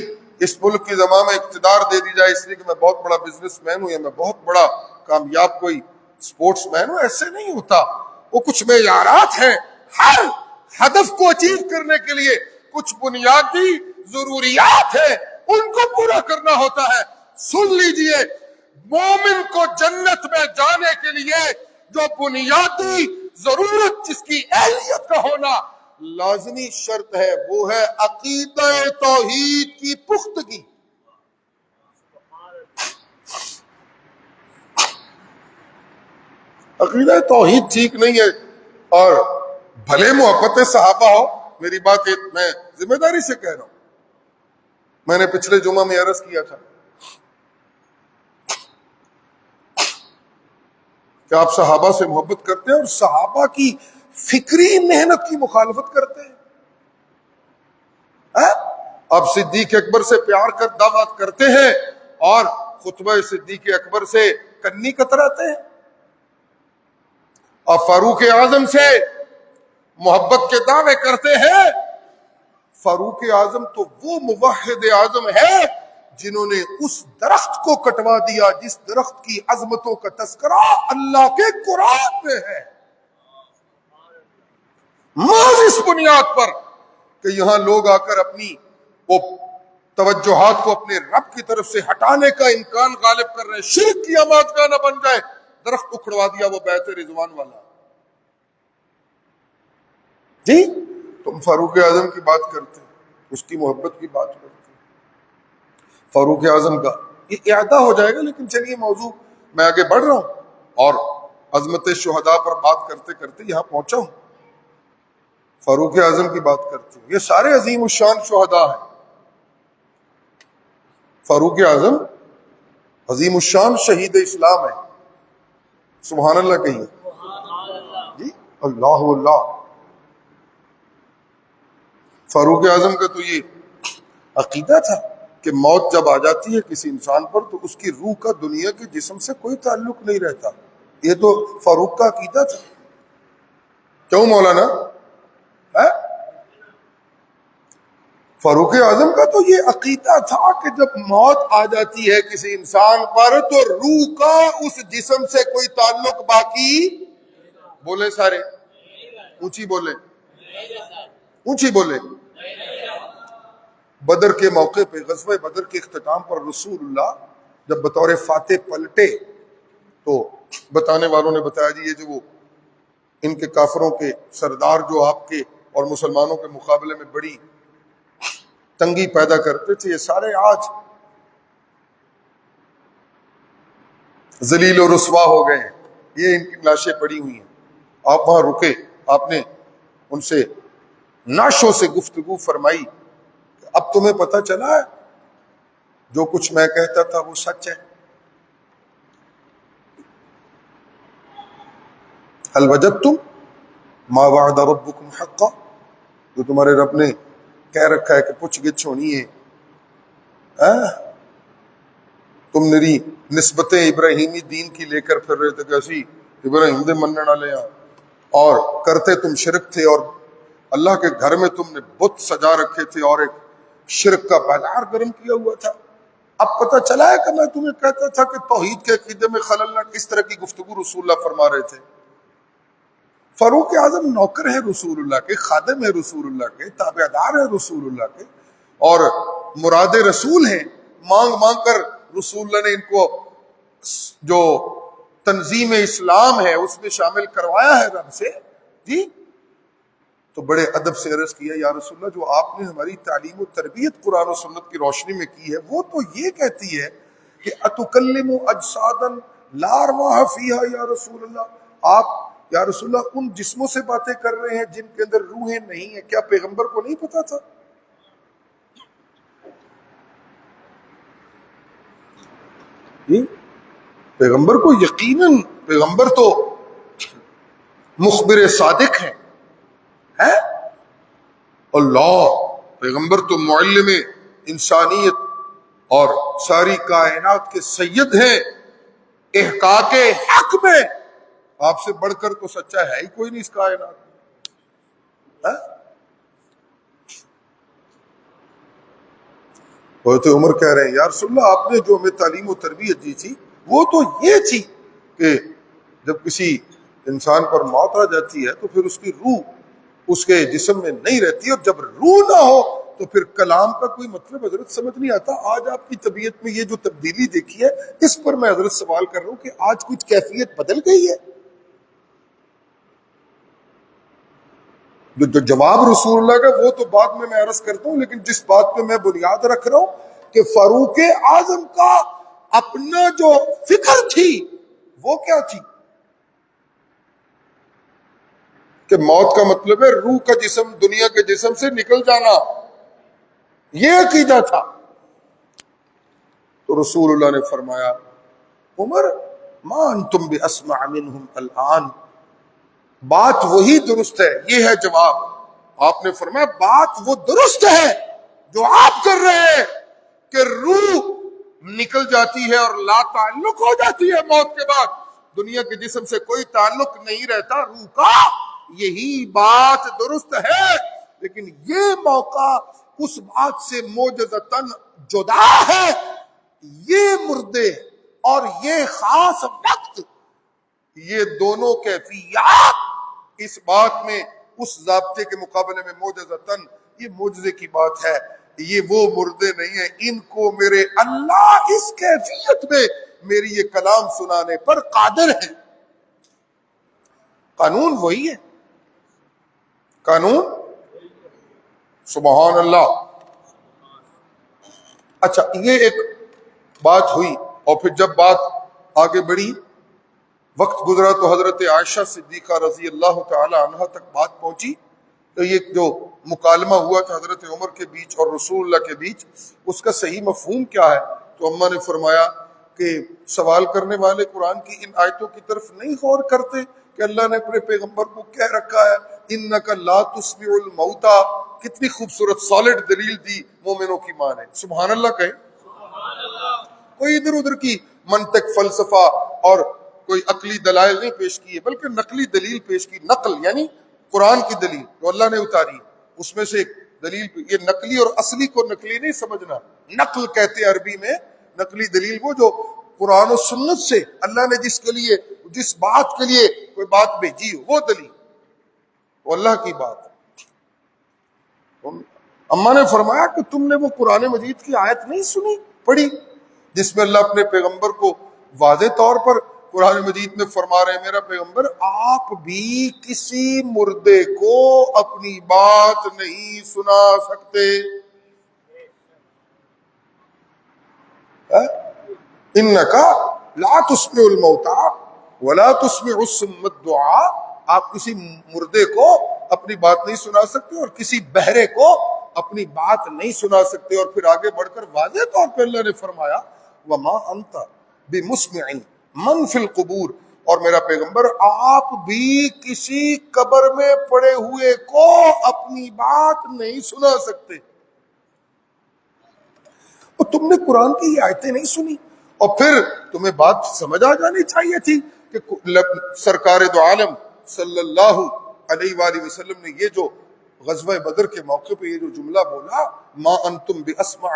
اس ملک کی زمام اقتدار دے دی جائے اس لیے کہ میں بہت بڑا بزنس مین ہوں یا میں بہت بڑا کامیاب کوئی سپورٹس مین ہوں، ایسے نہیں ہوتا. وہ کچھ معیارات ہیں، ہر ہدف کو اچیو کرنے کے لیے کچھ بنیادی ضروریات ہیں، ان کو پورا کرنا ہوتا ہے. سن لیجئے، مومن کو جنت میں جانے کے لیے جو بنیادی ضرورت جس کی اہلیت کا ہونا لازمی شرط ہے وہ ہے عقیدہ توحید کی پختگی. عقیدہ توحید ٹھیک نہیں ہے، اور بھلے محبت صحابہ ہو، میری بات میں ذمہ داری سے کہہ رہا ہوں. میں نے پچھلے جمعہ میں عرض کیا تھا کہ آپ صحابہ سے محبت کرتے ہیں اور صحابہ کی فکری محنت کی مخالفت کرتے ہیں. آپ صدیق اکبر سے پیار کر دعوت کرتے ہیں اور خطبہ صدیق اکبر سے کنی کتراتے ہیں، اور فاروق اعظم سے محبت کے دعوے کرتے ہیں۔ فاروق اعظم تو وہ موحد اعظم ہے جنہوں نے اس درخت کو کٹوا دیا جس درخت کی عظمتوں کا تذکرہ اللہ کے قرآن میں ہے، محض اس بنیاد پر کہ یہاں لوگ آ کر اپنی وہ توجہات کو اپنے رب کی طرف سے ہٹانے کا امکان غالب کر رہے ہیں، شرک کی آمادگاہ نہ بن جائے، درخت اکھڑوا دیا وہ بیعت رضوان والا۔ جی تم فاروق اعظم کی بات کرتے ہیں، اس کی محبت کی بات کرتے ہیں، فاروق اعظم کا یہ اعادہ ہو جائے گا، لیکن چلیے موضوع میں آگے بڑھ رہا ہوں اور عظمت شہداء پر بات کرتے کرتے یہاں پہنچا ہوں، فاروق اعظم کی بات کرتے ہیں۔ یہ سارے عظیم الشان شہداء ہیں، فاروق اعظم عظیم الشان شہید اسلام ہے، سبحان اللہ کہیے جی، اللہ اللہ۔ فاروق اعظم کا تو یہ عقیدہ تھا کہ موت جب آ جاتی ہے کسی انسان پر تو اس کی روح کا دنیا کے جسم سے کوئی تعلق نہیں رہتا، یہ تو فاروق کا عقیدہ تھا۔ کیوں مولانا؟ فاروق اعظم کا تو یہ عقیدہ تھا کہ جب موت آ جاتی ہے کسی انسان پر تو روح کا اس جسم سے کوئی تعلق باقی، بولے سارے اونچی بولے، اونچی بولے۔ بدر کے موقع پہ، غزوہ بدر کے اختتام پر رسول اللہ جب بطور فاتح پلٹے تو بتانے والوں نے بتایا جی یہ جو وہ ان کے کافروں کے سردار جو آپ کے اور مسلمانوں کے مقابلے میں بڑی تنگی پیدا کرتے تھے، یہ سارے آج ذلیل و رسوا ہو گئے ہیں، یہ ان کی لاشیں پڑی ہوئی ہیں۔ آپ وہاں رکے، آپ نے ان سے نعشوں سے گفتگو فرمائی، اب تمہیں پتہ چلا ہے جو کچھ میں کہتا تھا وہ سچ ہے؟ هل وجدتم ما وعد ربكم حقا، جو تمہارے رب نے کہہ رکھا ہے کہ پوچھ گچھ ہونی ہے، تم میری نسبتیں ابراہیمی دین کی لے کر پھر رہے تھے کہ اسی ابراہیم دے منن والے ہیں، اور کرتے تم شرک تھے، اور اللہ کے گھر میں تم نے بت سجا رکھے تھے اور ایک شرک کا بازار گرم کیا ہوا تھا۔ اب پتہ چلا ہے کہ میں تمہیں کہتا تھا کہ توحید کے عقیدے میں خلل نہ، کس طرح کی گفتگو رسول اللہ فرما رہے تھے۔ فاروق اعظم نوکر ہے رسول اللہ کے، خادم ہے رسول اللہ کے، تابعدار ہے رسول اللہ کے، اور مراد رسول ہیں، مانگ مانگ کر رسول اللہ نے ان کو جو تنظیم اسلام ہے اس میں شامل کروایا ہے رب سے جی۔ تو بڑے ادب سے عرض کیا یا رسول اللہ جو آپ نے ہماری تعلیم و تربیت قرآن و سنت کی روشنی میں کی ہے وہ تو یہ کہتی ہے کہ اتکلم اجسادا لا ارواح فیہا، یا رسول اللہ آپ یا رسول اللہ ان جسموں سے باتیں کر رہے ہیں جن کے اندر روحیں نہیں ہیں، کیا پیغمبر کو نہیں پتا تھا؟ جی پیغمبر کو یقیناً، پیغمبر تو مخبر صادق ہیں، اللہ پیغمبر تو معلم انسانیت اور ساری کائنات کے سید ہیں، احقاق حق میں آپ سے بڑھ کر تو سچا ہے ہی کوئی نہیں اس کائنات میں۔ حضرت عمر کہہ رہے ہیں یا رسول اللہ آپ نے جو ہمیں تعلیم و تربیت دی تھی وہ تو یہ تھی کہ جب کسی انسان پر موت آ جاتی ہے تو پھر اس کی روح اس کے جسم میں نہیں رہتی، اور جب روح نہ ہو تو پھر کلام کا کوئی مطلب حضرت سمجھ نہیں آتا۔ آج آپ کی طبیعت میں یہ جو تبدیلی دیکھی ہے اس پر میں حضرت سوال کر رہا ہوں کہ آج کچھ کیفیت بدل گئی ہے؟ جو جواب رسول اللہ کا وہ تو بعد میں عرض کرتا ہوں، لیکن جس بات پہ میں بنیاد رکھ رہا ہوں کہ فاروق اعظم کا اپنا جو فکر تھی وہ کیا تھی کہ موت کا مطلب ہے روح کا جسم دنیا کے جسم سے نکل جانا، یہ عقیدہ تھا۔ تو رسول اللہ نے فرمایا عمر ما انتم باسمع منہم الان، بات وہی درست ہے، یہ ہے جواب۔ آپ نے فرمایا بات وہ درست ہے جو آپ کر رہے ہیں کہ روح نکل جاتی ہے اور لا تعلق ہو جاتی ہے موت کے بعد، دنیا کے جسم سے کوئی تعلق نہیں رہتا روح کا، یہی بات درست ہے، لیکن یہ موقع اس بات سے معجزتاً جدا ہے۔ یہ مردے اور یہ خاص وقت، یہ دونوں کیفیات اس بات میں اس ضابطے کے مقابلے میں معجزتاً، یہ معجزے کی بات ہے۔ یہ وہ مردے نہیں ہیں، ان کو میرے اللہ اس کیفیت میں میری یہ کلام سنانے پر قادر ہے۔ قانون وہی ہے، قانون سبحان اللہ۔ اچھا، یہ ایک بات ہوئی، اور پھر جب بات آگے بڑھی، وقت گزرا تو حضرت عائشہ صدیقہ رضی اللہ تعالی عنہ تک بات پہنچی، تو یہ جو مکالمہ ہوا تھا حضرت عمر کے بیچ اور رسول اللہ کے بیچ، اس کا صحیح مفہوم کیا ہے؟ تو اماں نے فرمایا کہ سوال کرنے والے قرآن کی ان آیتوں کی طرف نہیں غور کرتے کہ اللہ نے اپنے پیغمبر کو کہہ رکھا ہے انک لا تسمع الموتى، کتنی خوبصورت سالڈ دلیل دی مومنوں کی ماں نے، سبحان اللہ کہے۔ کوئی ادھر ادھر کی منطق، فلسفہ اور کوئی عقلی دلائل نہیں پیش کیے، بلکہ نقلی دلیل پیش کی۔ نقل یعنی قرآن کی دلیل جو اللہ نے اتاری، اس میں سے ایک دلیل، یہ نقلی اور اصلی کو نقلی نہیں سمجھنا، نقل کہتے ہیں عربی میں، نقلی دلیل وہ جو قرآن و سنت سے اللہ نے جس بات کے لیے کوئی بات بھیجی ہو، وہ دلیل، وہ اللہ کی بات۔ اماں نے فرمایا کہ تم نے وہ قرآن مجید کی آیت نہیں سنی، پڑھی، جس میں اللہ اپنے پیغمبر کو واضح طور پر قرآن مجید میں فرما رہے ہیں میرا پیغمبر آپ بھی کسی مردے کو اپنی بات نہیں سنا سکتے۔ انکا لا تسمع الموتى ولا تسمع الصم الدعاء، آپ کسی مردے کو اپنی بات نہیں سنا سکتے اور کسی بہرے کو اپنی بات نہیں سنا سکتے۔ اور پھر آگے بڑھ کر واضح طور پہ اللہ نے فرمایا وما انت بمسمع من فی القبور، اور میرا پیغمبر آپ بھی کسی قبر میں پڑے ہوئے کو اپنی بات نہیں سنا سکتے۔ اور تم نے قرآن کی یہ آیتیں نہیں سنی، اور پھر تمہیں بات سمجھ آ جانی چاہیے تھی کہ سرکار دو عالم صلی اللہ علیہ وآلہ وسلم نے یہ جو غزوہ بدر کے موقع پہ یہ جو جملہ بولا ما انتم باسمع،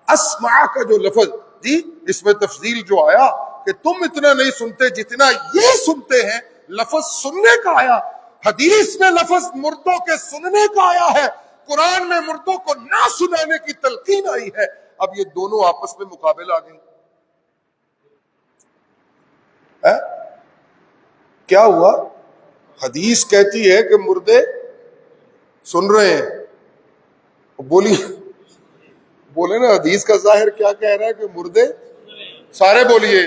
اسمع کا جو لفظ جی اس میں تفضیل جو آیا کہ تم اتنا نہیں سنتے جتنا یہ سنتے ہیں، لفظ سننے کا آیا، حدیث میں لفظ مردوں کے سننے کا آیا ہے، قرآن میں مردوں کو نہ سنانے کی تلقین آئی ہے۔ اب یہ دونوں آپس میں مقابل آ گئیں۔ کیا ہوا؟ حدیث کہتی ہے کہ مردے سن رہے ہیں، بولے نا حدیث کا ظاہر کیا کہہ رہا ہے کہ مردے سارے بولیے،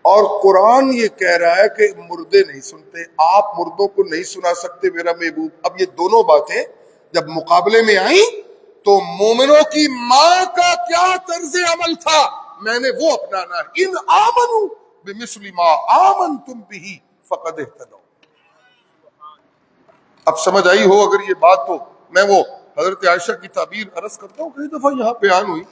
اور قرآن یہ کہہ رہا ہے کہ مردے نہیں سنتے، آپ مردوں کو نہیں سنا سکتے میرا محبوب۔ اب یہ دونوں باتیں جب مقابلے میں آئیں تو مومنوں کی ماں کا کیا طرز عمل تھا، میں نے وہ اپنانا ہے۔ ان آمنوا بمثل ما آمنتم به فقد اہتدوا۔ اب سمجھ آئی ہو اگر یہ بات، تو میں وہ حضرت عائشہ کی تعبیر عرض کرتا ہوں، کئی دفعہ یہاں بیان ہوئی،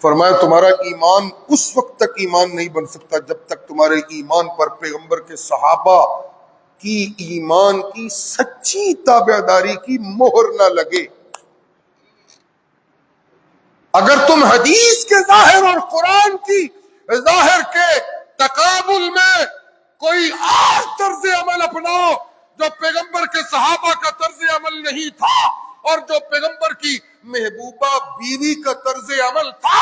فرمایا تمہارا ایمان اس وقت تک ایمان نہیں بن سکتا جب تک تمہارے ایمان پر پیغمبر کے صحابہ کی ایمان کی سچی تابعداری کی مہر نہ لگے۔ اگر تم حدیث کے ظاہر اور قرآن کی ظاہر کے تقابل میں کوئی اور طرز عمل اپناؤ جو پیغمبر کے صحابہ کا طرز عمل نہیں تھا اور جو پیغمبر کی محبوبہ بیوی کا طرز عمل تھا،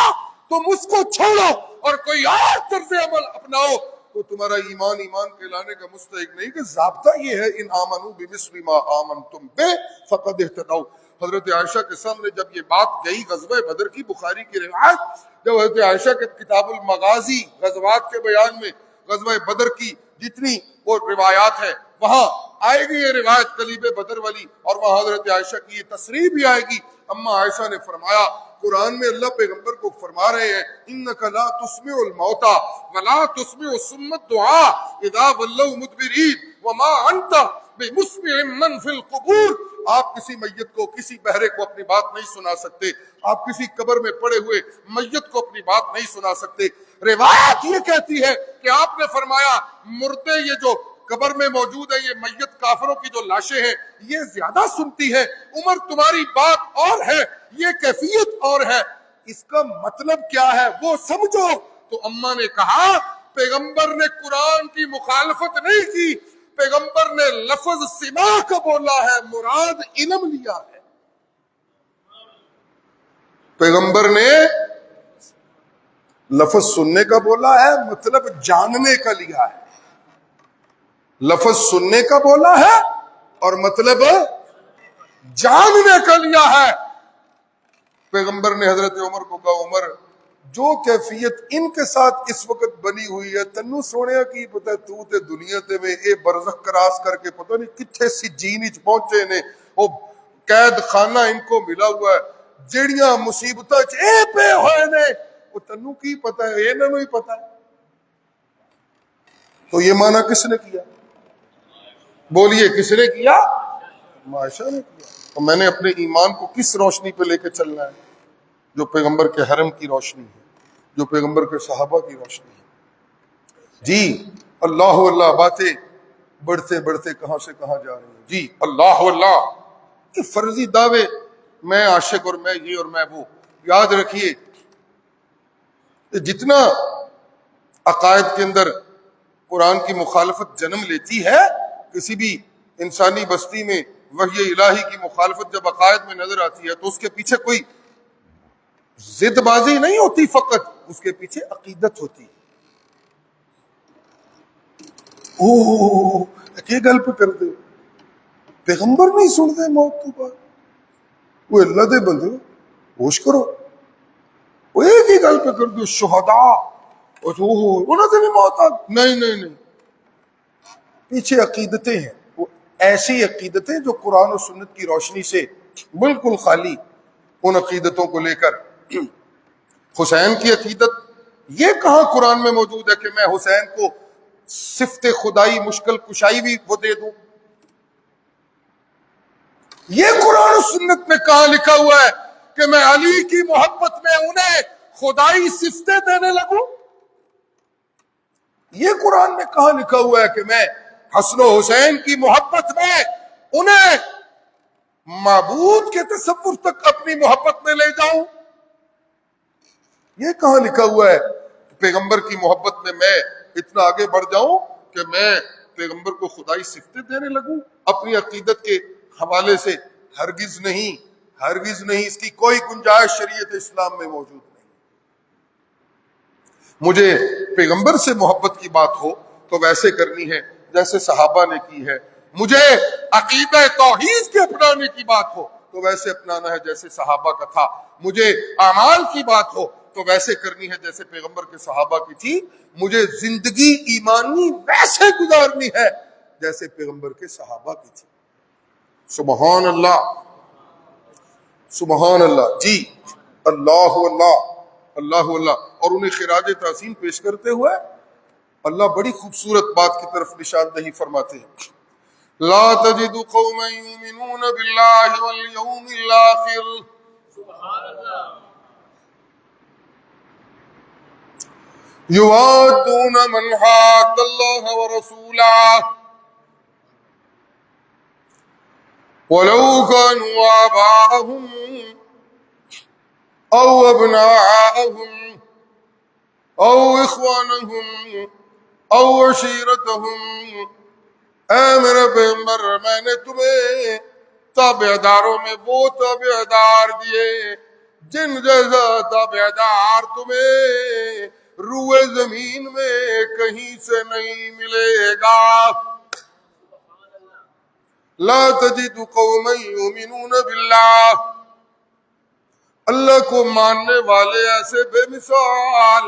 تم اس کو چھوڑو اور کوئی اور طرز عمل اپناؤ تو تمہارا ایمان کہلانے کا مستحق نہیں۔ کہ ضابطہ یہ ہے ان آمنوا بمثل ما آمنتم بہ فقد اہتدوا۔ حضرت عائشہ کے سامنے جب یہ بات گئی غزوہ بدر کی، بخاری کی روایت، جب حضرت عائشہ کے کتاب المغازی غزوات کے بیان میں غزوہ بدر کی جتنی وہ روایات ہے وہاں آئے گی یہ روایت قلیب بدر والی، اور وہاں حضرت عائشہ کی یہ تصریح بھی آئے گی۔ اما عائشہ نے فرمایا قرآن میں اللہ پیغمبر کو فرما رہے ہیں انک لا تسمع الموتى ولا تسمع الصم الدعاء اذا ولوا مدبرین وما انت بمسمع من فی القبور، آپ کسی میت کو، کسی بہرے کو اپنی بات نہیں سنا سکتے، آپ کسی قبر میں پڑے ہوئے میت کو اپنی بات نہیں سنا سکتے۔ روایت یہ کہتی ہے کہ آپ نے فرمایا مردے یہ جو قبر میں موجود ہے، یہ میت کافروں کی جو لاشیں ہیں، یہ زیادہ سنتی ہے۔ عمر تمہاری بات اور ہے، یہ کیفیت اور ہے، اس کا مطلب کیا ہے وہ سمجھو۔ تو اماں نے کہا پیغمبر نے قرآن کی مخالفت نہیں کی، پیغمبر نے لفظ سما کا بولا ہے، مراد علم لیا ہے۔ پیغمبر نے لفظ سننے کا بولا ہے، مطلب جاننے کا لیا ہے۔ لفظ سننے کا بولا ہے اور مطلب جاننے کا لیا ہے۔ پیغمبر نے حضرت عمر کو کہا عمر جو کیفیت ان کے ساتھ اس وقت بنی ہوئی ہے، تنو سونے کی پتہ تو تے دنیا تے میں اے برزخ کراس کر کے پتہ نہیں کتھے سجین وچ پہنچے نے، او قید خانہ ان کو ملا ہوا ہے، جڑیاں مصیبتاں چ اے پے ہوئے نے، او تنو کی پتہ ہے، انہاں نوں ہی پتہ ہے۔ تو یہ معنی کس نے کیا؟ بولیے کس نے کیا؟ معاشرہ نے کیا۔ تو میں نے اپنے ایمان کو کس روشنی پہ لے کے چلنا ہے؟ جو پیغمبر کے حرم کی روشنی ہے، جو پیغمبر کے صحابہ کی روشنی ہے۔ جی اللہ اللہ باتیں بڑھتے بڑھتے کہاں سے کہاں جا رہی ہیں۔ جی اللہ اللہ یہ فرضی دعوے، میں عاشق اور میں یہ اور میں وہ، یاد رکھیے کہ جتنا عقائد کے اندر قرآن کی مخالفت جنم لیتی ہے، کسی بھی انسانی بستی میں وحی الہی کی مخالفت جب عقائد میں نظر آتی ہے تو اس کے پیچھے کوئی ضد بازی نہیں ہوتی، فقط اس کے پیچھے عقیدت ہوتی ہے۔ یہ گل پہ کر دے پیغمبر نہیں سنتے موت تو بعد، وہ اللہ دے بندے ہوش کرو، وہ ایک ہی گل پہ کر دو شہداء انہوں سے بھی موت آ نہیں نہیں نہیں، پیچھے عقیدتیں ہیں، وہ ایسی عقیدتیں جو قرآن و سنت کی روشنی سے بالکل خالی، ان عقیدتوں کو لے کر حسین کی عقیدت یہ کہاں قرآن میں موجود ہے کہ میں حسین کو صفت خدائی مشکل کشائی بھی وہ دے دوں؟ یہ قرآن و سنت میں کہاں لکھا ہوا ہے کہ میں علی کی محبت میں انہیں خدائی صفتیں دینے لگوں؟ یہ قرآن میں کہاں لکھا ہوا ہے کہ میں حسن و حسین کی محبت میں انہیں معبود کے تصور تک اپنی محبت میں لے جاؤں؟ یہ کہاں لکھا ہوا ہے کہ پیغمبر کی محبت میں میں اتنا آگے بڑھ جاؤں کہ میں پیغمبر کو خدائی صفتیں دینے لگوں؟ اپنی عقیدت کے حوالے سے ہرگز نہیں، ہرگز نہیں، اس کی کوئی گنجائش شریعت اسلام میں موجود نہیں۔ مجھے پیغمبر سے محبت کی بات ہو تو ویسے کرنی ہے جیسے صحابہ نے کی ہے، مجھے عقیدہ توحید کے اپنانے کی بات ہو تو ویسے اپنانا ہے جیسے صحابہ کا تھا، مجھے اعمال کی بات ہو تو ویسے کرنی ہے جیسے پیغمبر کے صحابہ کی تھی، مجھے زندگی ایمانی ویسے گزارنی ہے جیسے پیغمبر کے صحابہ کی تھی۔ سبحان اللہ، سبحان اللہ، جی اللہ اللہ، اللہ اللہ۔ اور انہیں خراج تحسین پیش کرتے ہوئے اللہ بڑی خوبصورت بات کی طرف نشاندہی فرماتے ہیں، لا تجد قوما یؤمنون باللہ والیوم الآخر یوادون من حاد اللہ ورسولہ ولو كانوا آباءهم او ابناءهم او اخوانهم او عشیرتهم۔ اے میرے پیغمبر میں نے تمہیں تابعداروں میں وہ تابعدار دیے جن جیسا تابعدار تمہیں روئے زمین میں کہیں سے نہیں ملے گا۔ لا تجد قوما یؤمنون باللہ، اللہ کو ماننے والے ایسے بے مثال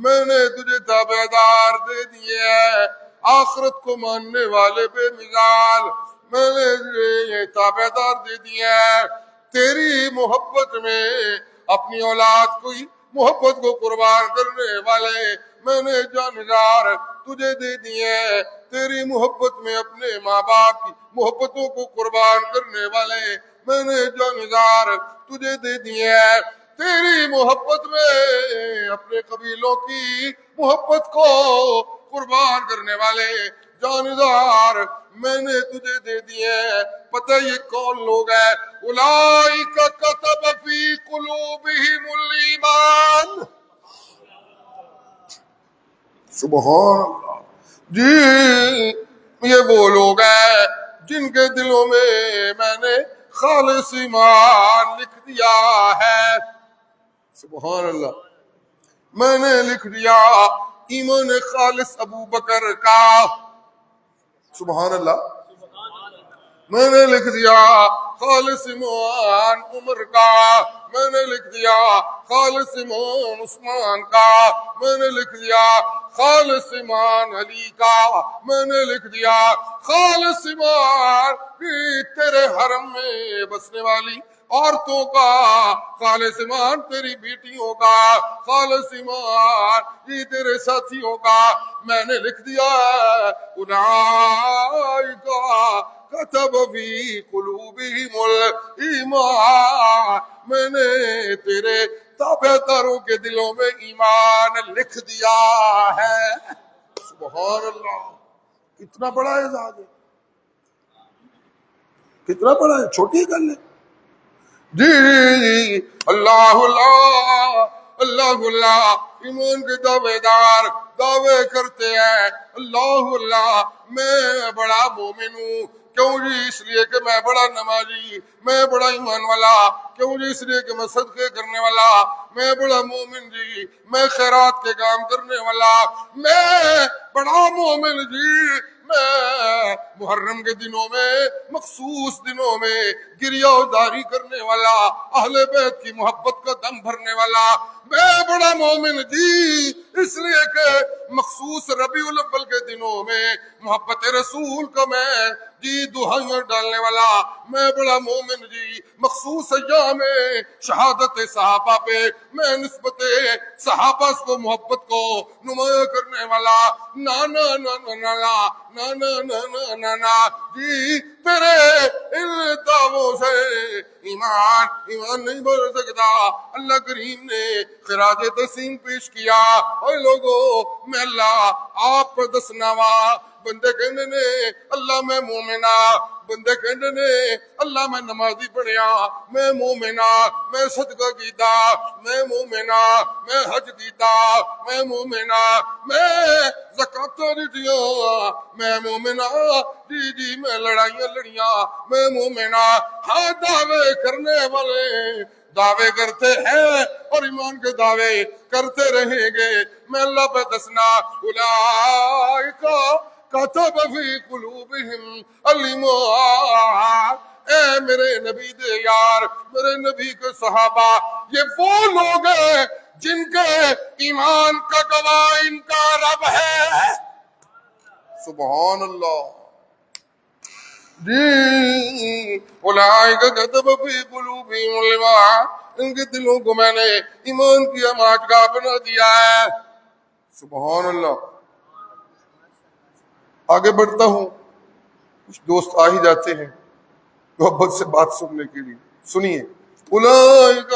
میں نے تجھے تابعدار دے دیے ہیں، آخرت کو ماننے والے بے مثال میں نے تجھے تابعدار دے دیے ہیں، تیری محبت میں اپنی اولاد کو محبت کو قربان کرنے والے میں نے جانکار تجھے دے دیے ہیں، تیری محبت میں اپنے ماں باپ کی محبتوں کو قربان کرنے والے میں نے جانزار تجھے دے دیے ہیں، تیری محبت میں اپنے قبیلوں کی محبت کو قربان کرنے والے جانزار میں نے تجھے دے دیے ہیں۔ پتہ یہ کون لوگ ہیں؟ اولئک کتب فی قلوبہم الایمان، سبحان اللہ جی، یہ وہ لوگ ہیں جن کے دلوں میں نے خالص ایمان لکھ دیا ہے۔ سبحان اللہ، میں نے لکھ دیا ایمان خالص ابو بکر کا، سبحان اللہ، میں نے لکھ دیا خالص ایمان عمر کا، میں نے لکھ دیا خالص ایمان عثمان کا، میں نے لکھ دیا خالص ایمان علی کا، میں نے لکھ دیا خالص ایمان تیرے حرم میں بسنے والی عورتوں کا، خالص ایمان تیری بیٹیوں کا، خالص ایمان یہ تیرے ساتھیوں کا، میں نے لکھ دیا ہے اولئک کتب فی قلوبہم الایمان، میں نے تیرے تابع داروں کے دلوں میں ایمان لکھ دیا ہے۔ سبحان اللہ، کتنا بڑا اعزاز ہے، کتنا بڑا ہے، چھوٹی گل ہے جی۔ اللہ اللہ اللہ اللہ، ایمان کے دعوے دار دعوے کرتے ہیں اللہ اللہ میں بڑا مومن ہوں، کیوں جی؟ اس لیے کہ میں بڑا نمازی، میں بڑا ایمان والا، کیوں جی؟ اس لیے کہ میں صدقے کرنے والا، میں بڑا مومن جی، میں خیرات کے کام کرنے والا، میں بڑا مومن جی، میں محرم کے دنوں میں مخصوص دنوں میں گریہ داری کرنے والا، اہل بیت کی محبت کا دم بھرنے والا، میں بڑا مومن جی، اس لیے کہ مخصوص ربیع الاول کے دنوں میں محبت رسول کا میں جی دہائیاں ڈالنے والا، میں بڑا مومن جی، مخصوص ایام شہادت صحابہ پہ میں نسبت صحابہ کو محبت کو نمایاں کرنے والا، نانا نانا نانا نانا نانا نانا جی، تیرے ان دعووں سے ایمان نہیں بڑھ سکتا۔ اللہ کریم نے خراج تحسین پیش کیا، اے لوگو میں اللہ آپ پر دسناوا، بندے کہنے نے اللہ میں مومنا، بندے کہنے نے اللہ میں نمازی بنیا، میں مومنا، میں صدقہ کیتا، میں مومنا، میں حج کیتا، میں مومنا، میں زکاتاں دتیاں، میں مومنا جی جی، میں لڑائیاں لڑیاں، میں مومنا۔ ہاں دعوے کرنے والے دعوے کرتے ہیں اور ایمان کے دعوے کرتے رہیں گے، میں اللہ پہ دسنا اولئک کتب فی قلوبہم الایمان، اے میرے نبی دے یار، میرے نبی کے صحابہ، یہ وہ لوگ ہیں جن کے ایمان کا گواہ ان کا رب ہے۔ سبحان اللہ جی، اولئک کتب فی قلوبہم الایمان، ان کے دلوں کو میں نے ایمان کی ماٹگاہ بنا دیا ہے۔ سبحان اللہ۔ آگے بڑھتا ہوں، کچھ دوست آ ہی جاتے ہیں محبت سے بات سننے کے لیے، سنیے۔ اولئک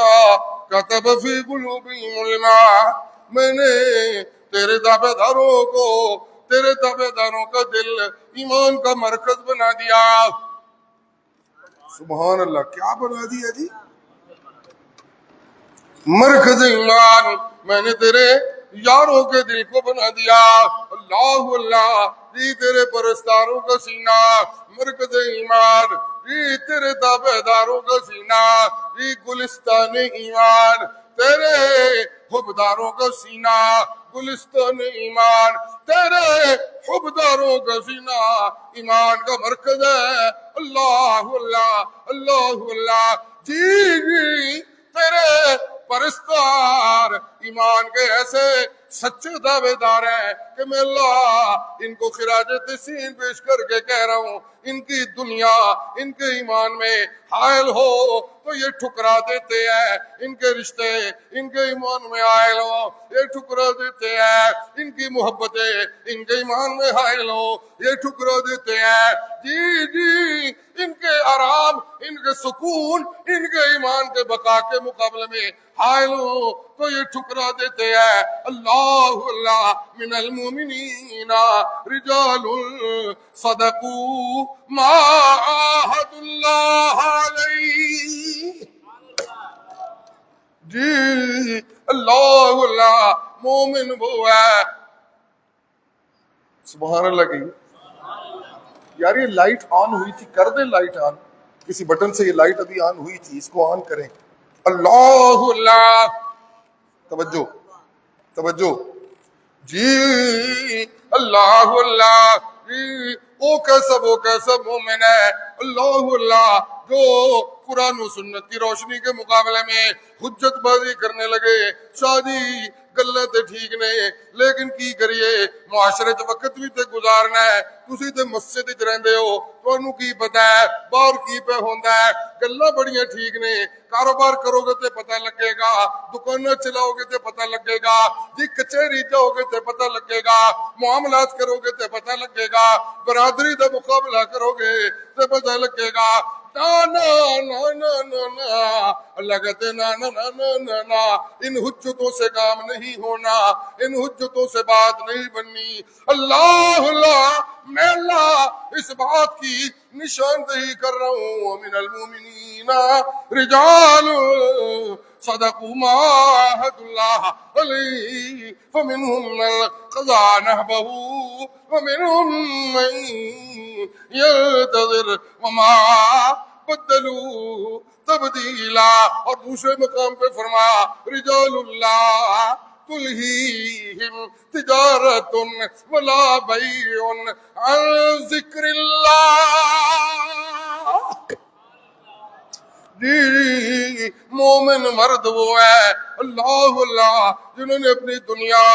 کتب فی قلوبہم الایمان، میں نے تیرے تابع داروں کو، تیرے تابع داروں کا دل ایمان کا مرکز بنا دیا۔ سبحان اللہ، کیا بنا دیا جی؟ مرکز ایمان، میں نے تیرے یاروں کے دل کو بنا دیا۔ اللہ اللہ جی، تیرے پرستاروں کا سینہ مرکز ایمان جی، تیرے تابع داروں کا سینہ جی گلستان ایمان، تیرے حبداروں کا سینہ گلستان ایمان، تیرے حبداروں کا سینہ ایمان کا مرکز ہے۔ اللہ اللہ اللہ اللہ جی جی، تیرے پرستار ایمان کے ایسے سچے دعوے دار ہیں کہ میں اللہ ان کو خراج تحسین پیش کر کے کہہ رہا ہوں، ان کی دنیا ان کے ایمان میں حائل ہو تو یہ ٹھکرا دیتے ہیں، ان کے رشتے ان کے ایمان میں حائل ہو یہ ٹھکرا دیتے ہیں، ان کی محبتیں ان کے ایمان میں حائل ہو یہ ٹھکرا دیتے ہیں، جی جی ان کے آرام ان کے سکون ان کے ایمان کے بقا کے مقابلے میں حائل ہو تو یہ ٹھکرا دیتے ہیں۔ اللہ من المؤمنین رجال صدقوا ما عاهدوا اللہ علیہ، جی اللہ مومن وہ ہے، سبحان اللہ کی یار یہ لائٹ آن ہوئی تھی، کر دیں لائٹ آن، کسی بٹن سے یہ لائٹ ابھی آن ہوئی تھی، اس کو آن کریں۔ اللہ توجہ توجہ، جی اللہ جی وہ کیسا مومن ہے، اللہ جو قرآن و سنت کی روشنی کے مقابلے میں حجت بازی کرنے لگے، شادی گلے تے ٹھیک نے لیکن کی کریے معاشرے چ وقت بھی تے گزارنا ہے، تسی تے مسجد وچ رہندے ہو تانوں کی پتہ ہے باہر کی پہ ہوندا ہے، گلاں بڑیاں ٹھیک نے، کاروبار کرو گے تے پتہ لگے گا، دکاناں چلاؤ گے تے پتہ لگے گا، جی کچہری جاؤ گے تے پتہ لگے گا، معاملات کرو گے تے پتہ لگے گا، برادری دا مقابلہ کرو گے تے پتہ لگے گا۔ اللہ کہتے نا نا نا نا نا نا، ان حجتوں سے کام نہیں ہونا، ان حجتوں سے بات نہیں بننی۔ اللہ میں اللہ اس بات کی نشاندہی کر رہا ہوں، من المؤمنین رجال صدقوا ما عاهدوا الله عليه فمنهم من قضى نحبه ومنهم من ينتظر وما بدلوا تبدیلا۔ اور دوسرے مقام پہ فرمایا رجال اللہ تلہیہم تجارت ولا بیع عن ذکر اللہ، جی مومن مرد وہ ہے اللہ جنہوں نے اپنی دنیا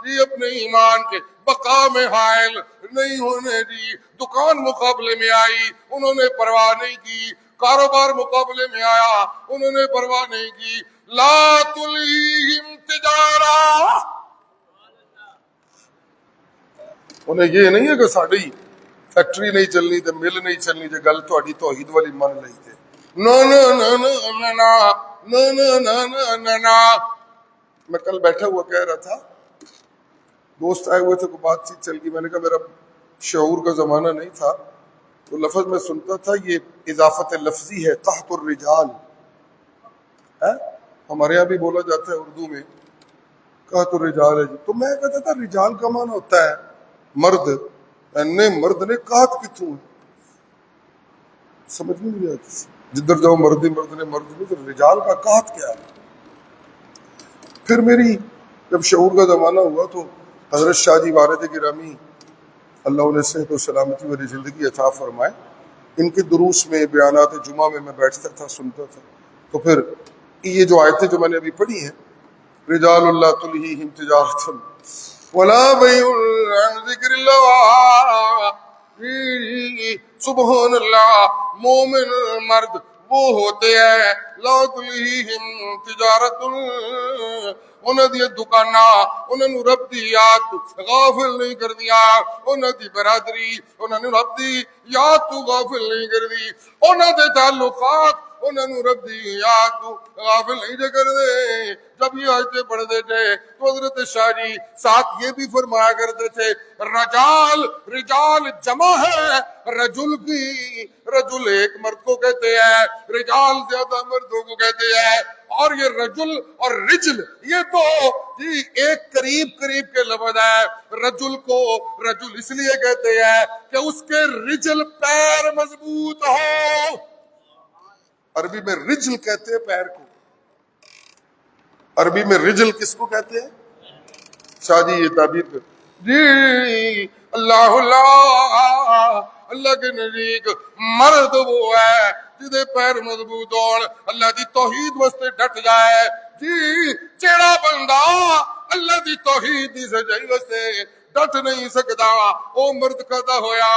جی اپنے ایمان کے بقا میں حائل نہیں ہونے دی، دکان مقابلے میں آئی انہوں نے پرواہ نہیں کی، کاروبار مقابلے میں آیا انہوں نے پرواہ نہیں کی، لا تلہیہم تجارہ، انہیں یہ نہیں ہے کہ ساڑی فیکٹری نہیں چلنی تے مل نہیں چلنی تے گل تہاڈی توحید والی من لئی تے نا نا نا نا نا نا نا نا نا نا نا۔ میں کل بیٹھا ہوا کہہ رہا تھا، دوست آئے ہوئے تھے، کوئی بات چیت چل گئی، میں نے کہا میرا شعور کا زمانہ نہیں تھا تو لفظ میں سنتا تھا یہ اضافت لفظی ہے، تحت الرجال ہے، ہمارے یہاں بھی بولا جاتا ہے اردو میں تحت الرجال ہے جی، تو میں کہتا تھا رجال کا معنی ہوتا ہے مرد، مرد نے کہت کتوں سمجھ میں نہیں آتی، جدھر جاؤ مرد ہی مرد نے مرد نہیں، تو رجال کا کہت کیا ہے۔ پھر میری جب شعور کا زمانہ ہوا تو حضرت شاہ جی وارد گرامی اللہ انہیں صحت و سلامتی والی زندگی عطا فرمائے، ان کے دروس میں بیانات جمعہ میں بیٹھتا تھا سنتا تھا، تو پھر یہ جو آیتیں جو میں نے ابھی پڑھی ہیں، رجال اللہ تلہیہم تجارۃ ولا بیع عن ذکر اللہ، سبحان اللہ مومن مرد وہ ہوتے ہیں لا تلہیہم تجارت، انہوں دی دکانہ انہوں نے رب دی یاد غافل نہیں کر دیا، انہوں دی برادری انہوں نے رب دی یاد تو غافل نہیں کر دی، انہوں دے تعلقات انہوں نے رب دی یاد تو غافل نہیں جے کر دے۔ جب یہ آیتیں پڑھتے تھے تو حضرت شاہ جی ساتھ یہ بھی فرمایا کرتے تھے رجال جمع ہے رجل کی، رجل ایک مرد کو کہتے ہیں، رجال زیادہ مردوں کو کہتے ہیں، اور یہ رجل اور رجل یہ تو جی ایک قریب کے لفظ ہے۔ رجل کو رجل اس لیے کہتے ہیں کہ اس کے رجل پیر مضبوط ہو، عربی میں رجل کہتے ہیں پیر کو، عربی میں رجل کس کو کہتے ہیں؟ شاہ جی یہ تعبیر کر جی اللہ کے نزدیک مرد وہ ہے جدے پیر مضبوط ہون، اللہ دی توحید واسطے ڈٹ جائے، جی جیڑا بندہ اللہ دی توحید دی سجائی واسطے ڈٹ نہیں سکدا او مرد کدا ہویا.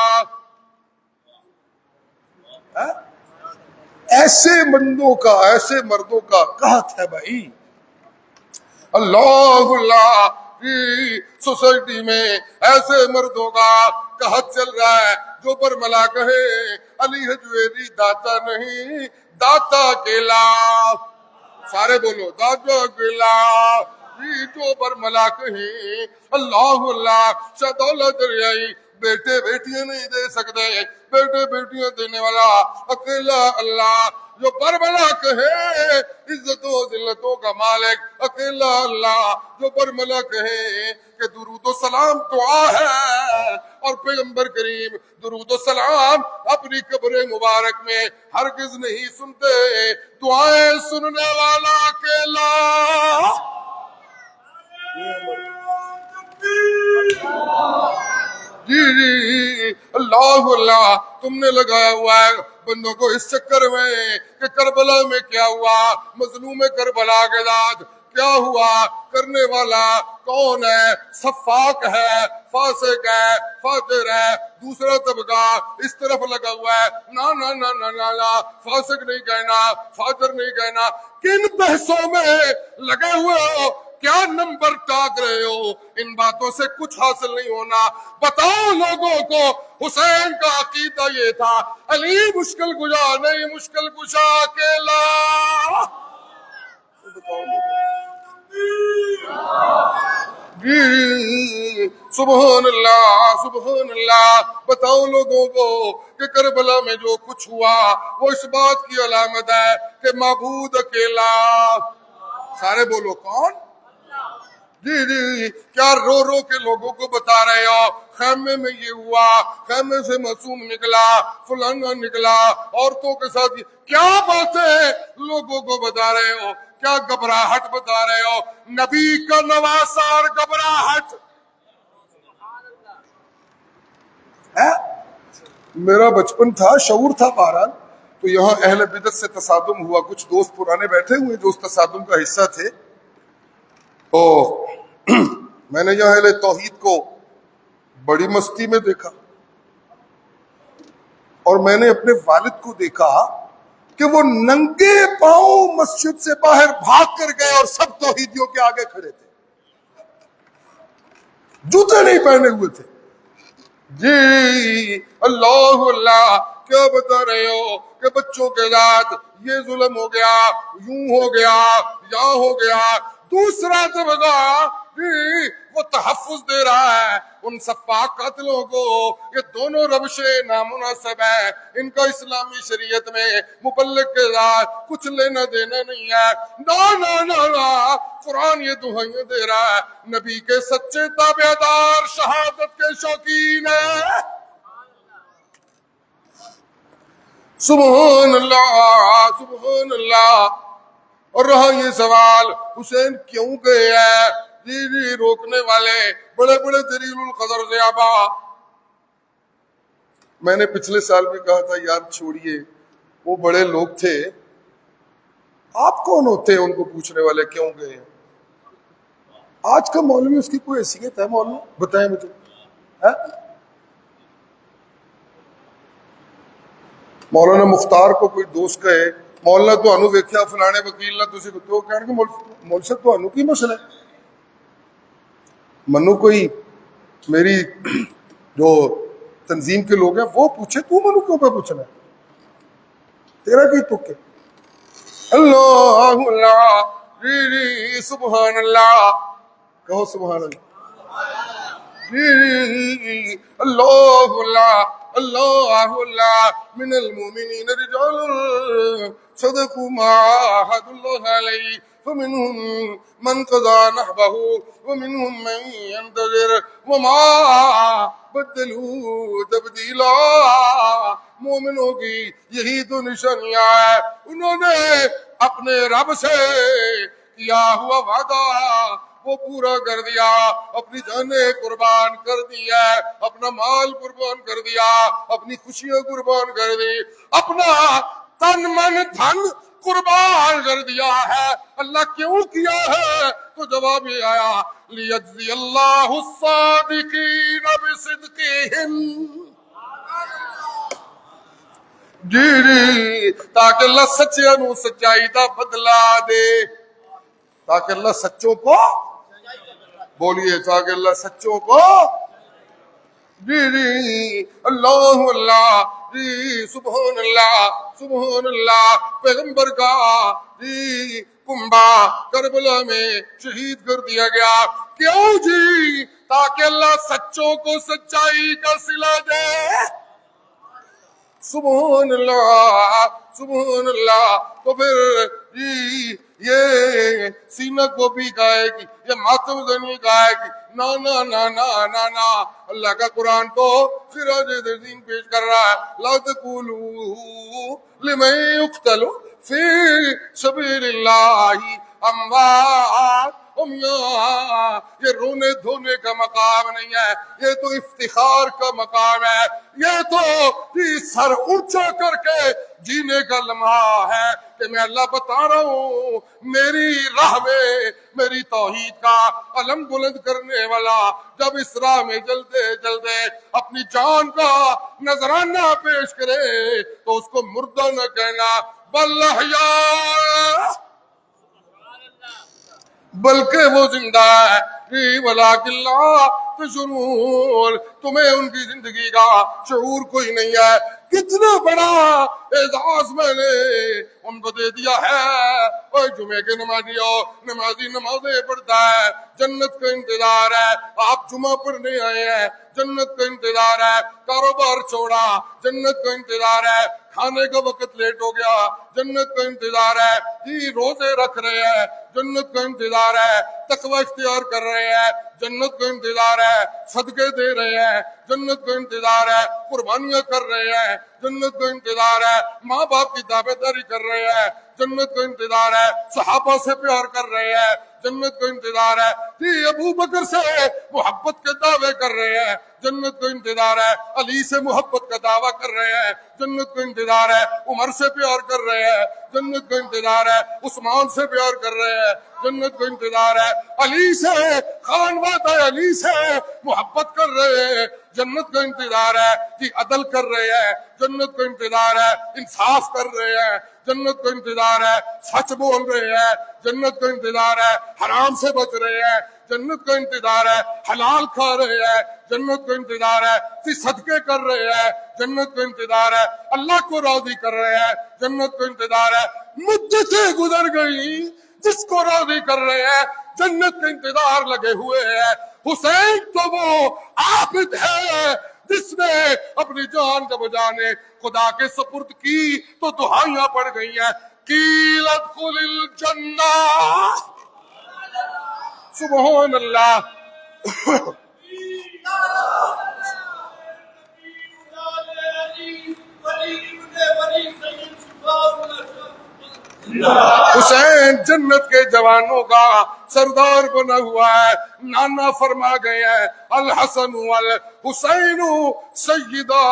ایسے بندوں کا ایسے مردوں کا قحط ہے بھائی. اللہ اللہ کی سوسائٹی میں ایسے مردوں کا قحط چل رہا ہے جو برملا کہے علی حجویری داتا نہیں داتا کیلا. سارے بولو داتا کیلا. جو برملا کہیں اللہ اللہ شدولت دریائی بیٹے بیٹیاں نہیں دے سکتے بیٹے بیٹیاں دینے والا اکیلا اللہ. جو برملا کہے عزتوں و ذلتوں کا مالک اکیلا اللہ. جو برملا کہے کہ درود و سلام دعا ہے اور پیغمبر کریم درود و سلام اپنی قبر مبارک میں ہرگز نہیں سنتے. دعائیں سننے والا اکیلا. جی جی اللہ اللہ تم نے لگایا ہوا ہے بندوں کو اس چکر میں کہ کربلا میں کیا ہوا, مظلوم کربلا کے ساتھ کیا ہوا, کرنے والا کون ہے, سفاک ہے, فاسق ہے, فاجر ہے. دوسرا طبقہ اس طرف لگا ہوا ہے نا نا نا نا نا نا فاسق نہیں کہنا فاجر نہیں کہنا. کن بحثوں میں لگے ہوئے ہو, کیا نمبر ٹاک رہے ہو, ان باتوں سے کچھ حاصل نہیں ہونا. بتاؤ لوگوں کو حسین کا عقیدہ یہ تھا علی مشکل کشا نہیں مشکل کشا اکیلا. جی سبحان اللہ سبحان اللہ. بتاؤ لوگوں کو کہ کربلا میں جو کچھ ہوا وہ اس بات کی علامت ہے کہ معبود اکیلا. سارے بولو کون. جی جی کیا رو رو کے لوگوں کو بتا رہے ہو خیمے میں یہ ہوا, خیمے سے معصوم نکلا, فلانا نکلا, عورتوں کے ساتھ کیا باتیں لوگوں کو بتا رہے ہو, کیا گھبراہٹ بتا رہے ہو. نبی کا نواسار گھبراہٹ. میرا بچپن تھا شعور تھا بہرحال تو یہاں اہل بدعت سے تصادم ہوا. کچھ دوست پرانے بیٹھے ہوئے جو اس تصادم کا حصہ تھے. تو میں نے یہاں اہل توحید کو بڑی مستی میں دیکھا اور میں نے اپنے والد کو دیکھا کہ وہ ننگے پاؤں مسجد سے باہر بھاگ کر گئے اور سب توحیدیوں کے آگے کھڑے تھے, جوتے نہیں پہنے ہوئے تھے. جی اللہ اللہ کیا بتا رہے ہو کہ بچوں کے ساتھ یہ ظلم ہو گیا, یوں ہو گیا, یا ہو گیا. دوسرا طبقہ وہ تحفظ دے رہا ہے ان سفاک قاتلوں کو. یہ دونوں روشیں نامناسب ہے, ان کا اسلامی شریعت میں مبلغ کے ساتھ کچھ لینا دینا نہیں ہے. نا نا نا نا قرآن یہ دہائیاں دے رہا ہے نبی کے سچے تابعدار شہادت کے شوقین ہے. سبحان اللہ سبحان اللہ. اور رہا یہ سوال حسین کیوں گئے ہیں, جی جی روکنے والے بڑے بڑے دلیل القدر سے آبا. میں نے پچھلے سال بھی کہا تھا یار چھوڑیے وہ بڑے لوگ تھے, آپ کون ہوتے ہیں ان کو پوچھنے والے کیوں گئے ہیں. آج کا مولوی اس کی کوئی حیثیت ہے مولوی بتائیں مجھے. مولانا مختار کو کوئی دوست کہے مولانا تو ویکھیا فلانے وکیل نے تسی تو کہن کہ مول صاحب تو کی مسئلہ ہے. منو کوئی میری جو تنظیم کے لوگ ہیں وہ پوچھے تو منو کیوں پہ پوچھنا ہے, تیرا کی تک ہے. اللہ اللہ جی جی سبحان اللہ کہو سبحان اللہ. جی اللہ اللہ اللہ اللہ من المؤمنین رجال صدقوا ما عاهدوا الله علیہ فمنهم من قضى نحبه ومنهم من ينتظر وما بدلوا تبدیلا. مومنوں کی یہی تو نشانیاں ہے, انہوں نے اپنے رب سے کیا ہوا وعدہ وہ پورا کر دیا, اپنی جانیں قربان کر دی ہے, اپنا مال قربان کر دیا, اپنی خوشیاں قربان کر دی, اپنا تن من دھن قربان کر دیا ہے۔ اللہ کیوں کیا ہے؟ تو جواب یہ آیا لیجزی اللہ الصادقین بصدقہم، جی تاکہ اللہ سچیاں نو سچائی دا بدلا دے، تاکہ اللہ سچوں کو، بولیے تاکہ اللہ سچوں کو، جی اللہ اللہ، جی سبحان اللہ سبحان اللہ۔ پیغمبر کا جی کنبا کربلا میں شہید کر دیا گیا، کیوں جی؟ تاکہ اللہ سچوں کو سچائی کا صلہ دے۔ سبحان اللہ سبحان اللہ۔ تو پھر جی یہ سینہ کو بھی گائے گی، یہ ماتم زنی گائے گی، نا نا نا نا نا نا۔ اللہ کا قرآن تو خراج تحسین پیش کر رہا ہے، لا تقولوا لمن يقتل فی سبیل اللہ اموات، یہ رونے دھونے کا مقام نہیں ہے، یہ تو افتخار کا مقام ہے، یہ تو سر اونچا کر کے جینے کا لمحہ ہے کہ میں اللہ بتا رہا ہوں میری راہ میں میری توحید کا علم بلند کرنے والا جب اس راہ میں جلدے جلدے اپنی جان کا نذرانہ پیش کرے تو اس کو مردہ نہ کہنا، بل احیاء، بلکہ وہ زندہ ہے، ولیکن لا تشعرون، تمہیں ان کی زندگی کا شعور کوئی نہیں ہے۔ کتنا بڑا اعزاز میں نے ان کو دے دیا ہے۔ اور جمعے کے نمازی نمازیں پڑھتا ہے، جنت کا انتظار ہے، آپ جمعہ پڑھنے آئے ہیں، جنت کا انتظار ہے، کاروبار چھوڑا، جنت کا انتظار ہے، کھانے کا وقت لیٹ ہو گیا، جنت کا انتظار ہے، جی روزے رکھ رہے ہیں، جنت کا انتظار ہے، تقوی اختیار کر رہے ہیں، جنت کا انتظار ہے، صدقے دے رہے ہیں، جنت کا انتظار ہے، قربانیاں کر رہے ہیں، جنت کا انتظار ہے، ماں باپ کی تابعداری کر رہے ہیں، جنت کا انتظار ہے، صحابہ سے پیار کر رہے ہیں، جنت کا انتظار ہے، جی ابو بکر سے محبت کے دعوے کر رہے ہیں، جنت کا انتظار ہے، علی سے محبت کا دعویٰ کر رہے ہیں، جنت کا انتظار ہے، عمر سے پیار کر رہے ہیں، جنت کا انتظار ہے، عثمان سے پیار کر رہے ہیں، جنت کا انتظار ہے، علی سے خانوادہ علی سے محبت کر رہے ہیں، جنت کا انتظار ہے، جی عدل کر رہے ہیں، جنت کا انتظار ہے، انصاف کر رہے ہیں، جنت کا انتظار ہے، سچ بول رہے ہیں، جنت کا انتظار ہے، حرام سے بچ رہے ہیں، جنت کا انتظار ہے، حلال کھا رہے ہیں، جنت کا انتظار ہے، صدقے کر رہے ہیں، جنت کا انتظار ہے، اللہ کو راضی کر رہے ہیں، جنت کا انتظار ہے، مدتیں گزر گئی جس کو راضی کر رہے ہیں، جنت کا انتظار لگے ہوئے ہیں۔ حسین تو وہ عابد ہے جس نے اپنی جان جب جانے خدا کے سپرد کی تو دعائیاں پڑ گئی ہیں، قیل ادخل الجنہ، سبحان اللہ۔ حسین جنت کے جوانوں کا سردار بنا ہوا ہے، نانا فرما گئے ہیں الحسن والحسین سیدہ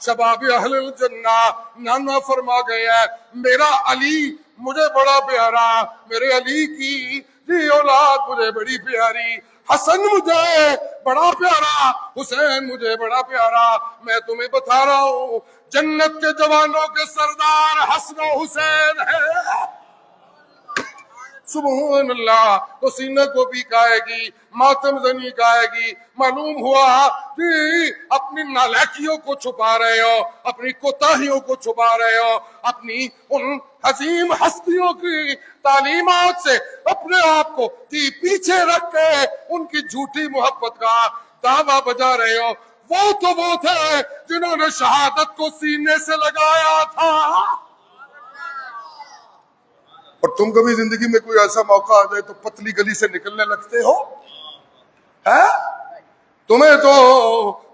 شباب اہل الجنہ، نانا فرما گئے ہیں میرا علی مجھے بڑا پیارا، میرے علی کی جی اولاد مجھے بڑی پیاری، حسن مجھے بڑا پیارا، حسین مجھے بڑا پیارا، میں تمہیں بتا رہا ہوں جنت کے جوانوں کے سردار حسن و حسین ہے، سبحان اللہ۔ تو سینہ کو بھی گائے گی، ماتم زنی گائے گی، معلوم ہوا کہ اپنی نالائکیوں کو چھپا رہے ہو، اپنی کوتاہیوں کو چھپا رہے ہو، اپنی ان عظیم ہستیوں کی تعلیمات سے اپنے آپ کو پیچھے رکھ کے ان کی جھوٹی محبت کا دعویٰ بجا رہے ہو۔ وہ تو وہ تھے جنہوں نے شہادت کو سینے سے لگایا تھا، اور تم کبھی زندگی میں کوئی ایسا موقع آ جائے تو پتلی گلی سے نکلنے لگتے ہو؟ تمہیں تو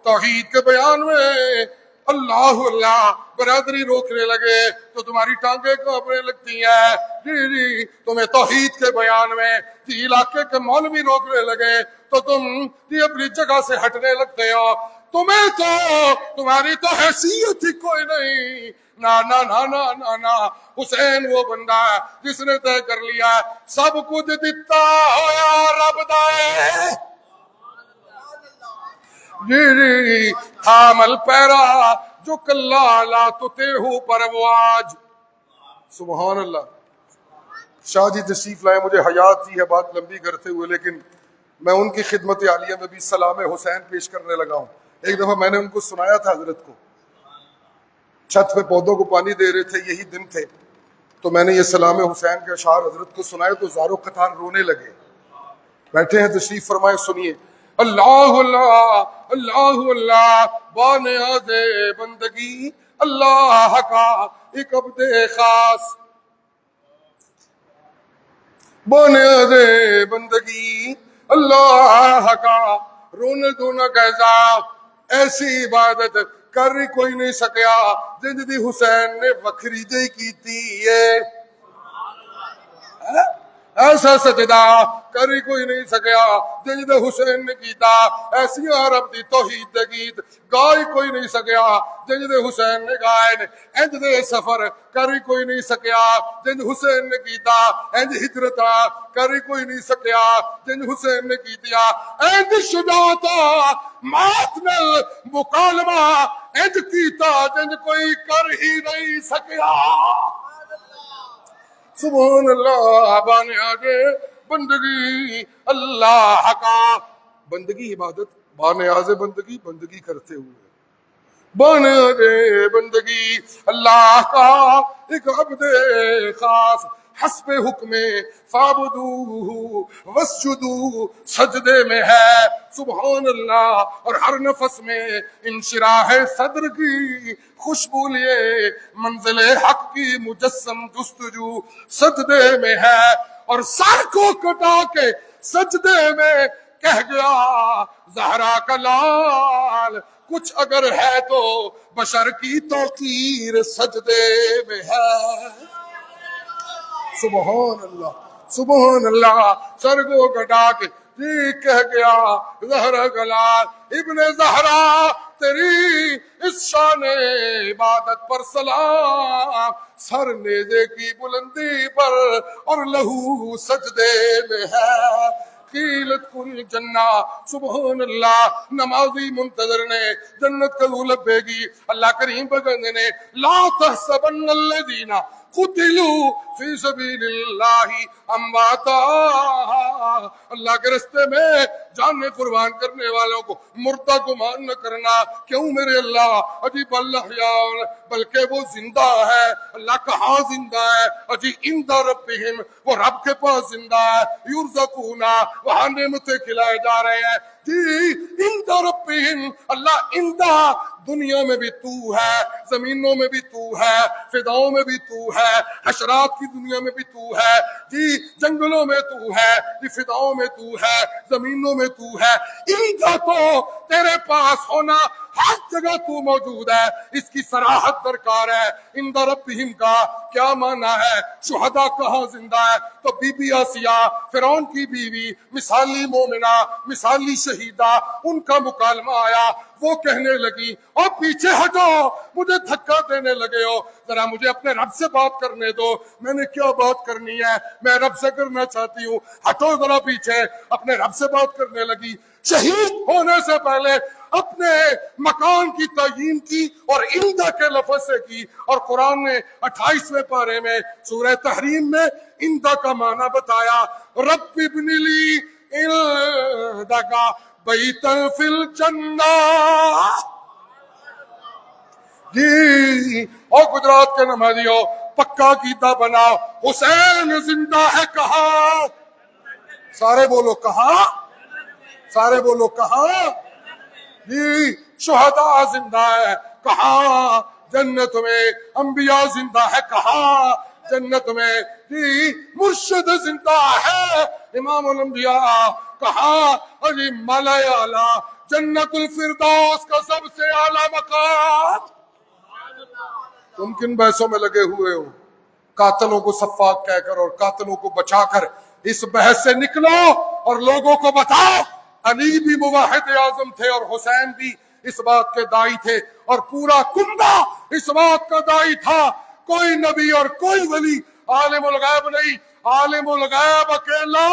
توحید کے بیان میں اللہ اللہ برادری روکنے لگے تو تمہاری ٹانگیں کانپنے لگتی ہیں. جی جی تمہیں توحید کے بیان میں جی علاقے کے مولوی روکنے لگے تو تم جی اپنی جگہ سے ہٹنے لگتے ہو. تمہیں تو تمہاری تو حیثیت ہی کوئی نہیں. نا نا نا نا نا نا حسین وہ بندہ ہے جس نے طے کر لیا سب کچھ دتا ہویا رب دا ہے. جی جی حامل پیرا جو کلا لا تطیعہ پرواج. سبحان اللہ. شاہ جی تشریف لائے. مجھے حیات ہی ہے بات لمبی کرتے ہوئے لیکن میں ان کی خدمت عالیہ میں بھی سلام حسین پیش کرنے لگا ہوں. ایک دفعہ میں نے ان کو سنایا تھا حضرت کو چھت پہ پودوں کو پانی دے رہے تھے یہی دن تھے تو میں نے یہ سلام حسین کے اشعار حضرت کو سنائے تو زارو قطار رونے لگے. بیٹھے ہیں تشریف فرمائے سنیے. اللہ اللہ اللہ اللہ بانیاز بندگی اللہ کا ایک عبد خاص. بنیاد بندگی اللہ کا رونے دھونا کیسا ایسی عبادت کر کوئی نہیں سکیا جن دی حسین نے وکھری جی کیتی ہے. ایسا سجدہ کری کوئی نہیں سکیا جن دے حسین نے کیتا. ایسی عرب دی توحید دے گیت گائی کوئی نہیں سکیا جن دے حسین نے گائے. انج دے سفر کری کوئی نہیں سکیا جن حسین نے کیتا. انج ہجرت کری کوئی نہیں سکیا جن حسین نے کیتیا. انج شجاعت مات نال مکالمہ انج کیتا جن کوئی کر ہی نہیں سکیا. سبحان اللہ. بانیاز بندگی اللہ کا بندگی عبادت بانیاز بندگی بندگی کرتے ہوئے بانیاز بندگی اللہ کا ایک عبد خاص. حسب حکم فعبدوہ واسجدوا سجدے میں ہے سبحان اللہ. اور ہر نفس میں انشراح صدر کی خوشبو لیے منزل حق کی مجسم جستجو سجدے میں ہے. اور سر کو کٹا کے سجدے میں کہہ گیا زہرا کا لال کچھ اگر ہے تو بشر کی توقیر سجدے میں ہے. سبحان اللہ سبحان اللہ. سر کو کٹا کے جی کہہ گیا زہرا کا لال ابن زہرا تیری اس شان عبادت پر سلام. سر نیزے کی بلندی پر اور لہو سجدے میں ہے. قیلت کل جنہ سبحان اللہ. نمازی منتظر نے جنت کا لبے گی. اللہ کریم بگند نے لا تحسبن الذین قتلوا فی سبیل اللہ امواتا. اللہ کے راستے میں جانیں قربان کرنے والوں کو مردہ گمان نہ کرنا. کیوں میرے اللہ عجیب اللہ بلکہ وہ زندہ ہے. اللہ کہاں زندہ ہے؟ اجی عند ربہم وہ رب کے پاس زندہ ہے. یرزقون وہاں نعمتیں کھلائے جا رہے ہیں. جی عند ربہم اللہ عندہ دنیا میں بھی تو ہے زمینوں میں بھی تو ہے فضاؤں میں بھی تو ہے حشرات کی دنیا میں بھی تو ہے. جی جنگلوں میں تو ہے جی فضاؤں میں تو ہے زمینوں میں تو ہے. ان کا تو تیرے پاس ہونا ہر جگہ تو موجود ہے. اس کی صراحت درکار ہے. عند ربہم کا کیا معنی ہے؟ شہداء کہاں زندہ ہے؟ تو بی بی آسیہ فرعون کی بیوی مثالی مومنہ مثالی شہیدہ ان کا مکالمہ آیا. وہ کہنے لگی اور پیچھے ہٹو مجھے دھکا دینے لگے ہو ذرا مجھے اپنے رب سے بات کرنے دو. میں نے کیا بات کرنی ہے؟ میں رب سے کرنا چاہتی ہوں. ہٹو ذرا پیچھے. اپنے رب سے بات کرنے لگی. شہید ہونے سے پہلے اپنے مکان کی تعیین کی اور عندہ کے لفظ سے کی. اور قرآن نے 28ویں پارے میں سورہ تحریم میں عندہ کا معنی بتایا. رب ابن لی عندک بیتا فی الجنہ. جی اور گجرات کے نمازیوں پکا کیتا بناؤ حسین زندہ ہے کہاں؟ سارے بولو کہاں؟ سارے بولو کہاں؟ جی شہداء زندہ ہے کہاں؟ جنت میں. انبیاء زندہ ہے کہاں؟ جنت میں. جی مرشد زندہ ہے امام الانبیاء کہاں؟ علی مالا اعلی جنت الفردوس کا سب سے اعلی مقام. ممکن بحثوں میں لگے ہوئے ہو، قاتلوں کو سفاک کہہ کر اور قاتلوں کو بچا کر اس بحث سے نکلو اور لوگوں کو بتاؤ علی بھی موحد اعظم تھے اور حسین بھی اس بات کے داعی تھے اور پورا کنبہ اس بات کا داعی تھا۔ کوئی نبی اور کوئی ولی عالم الغیب نہیں، عالم الغیب اکیلا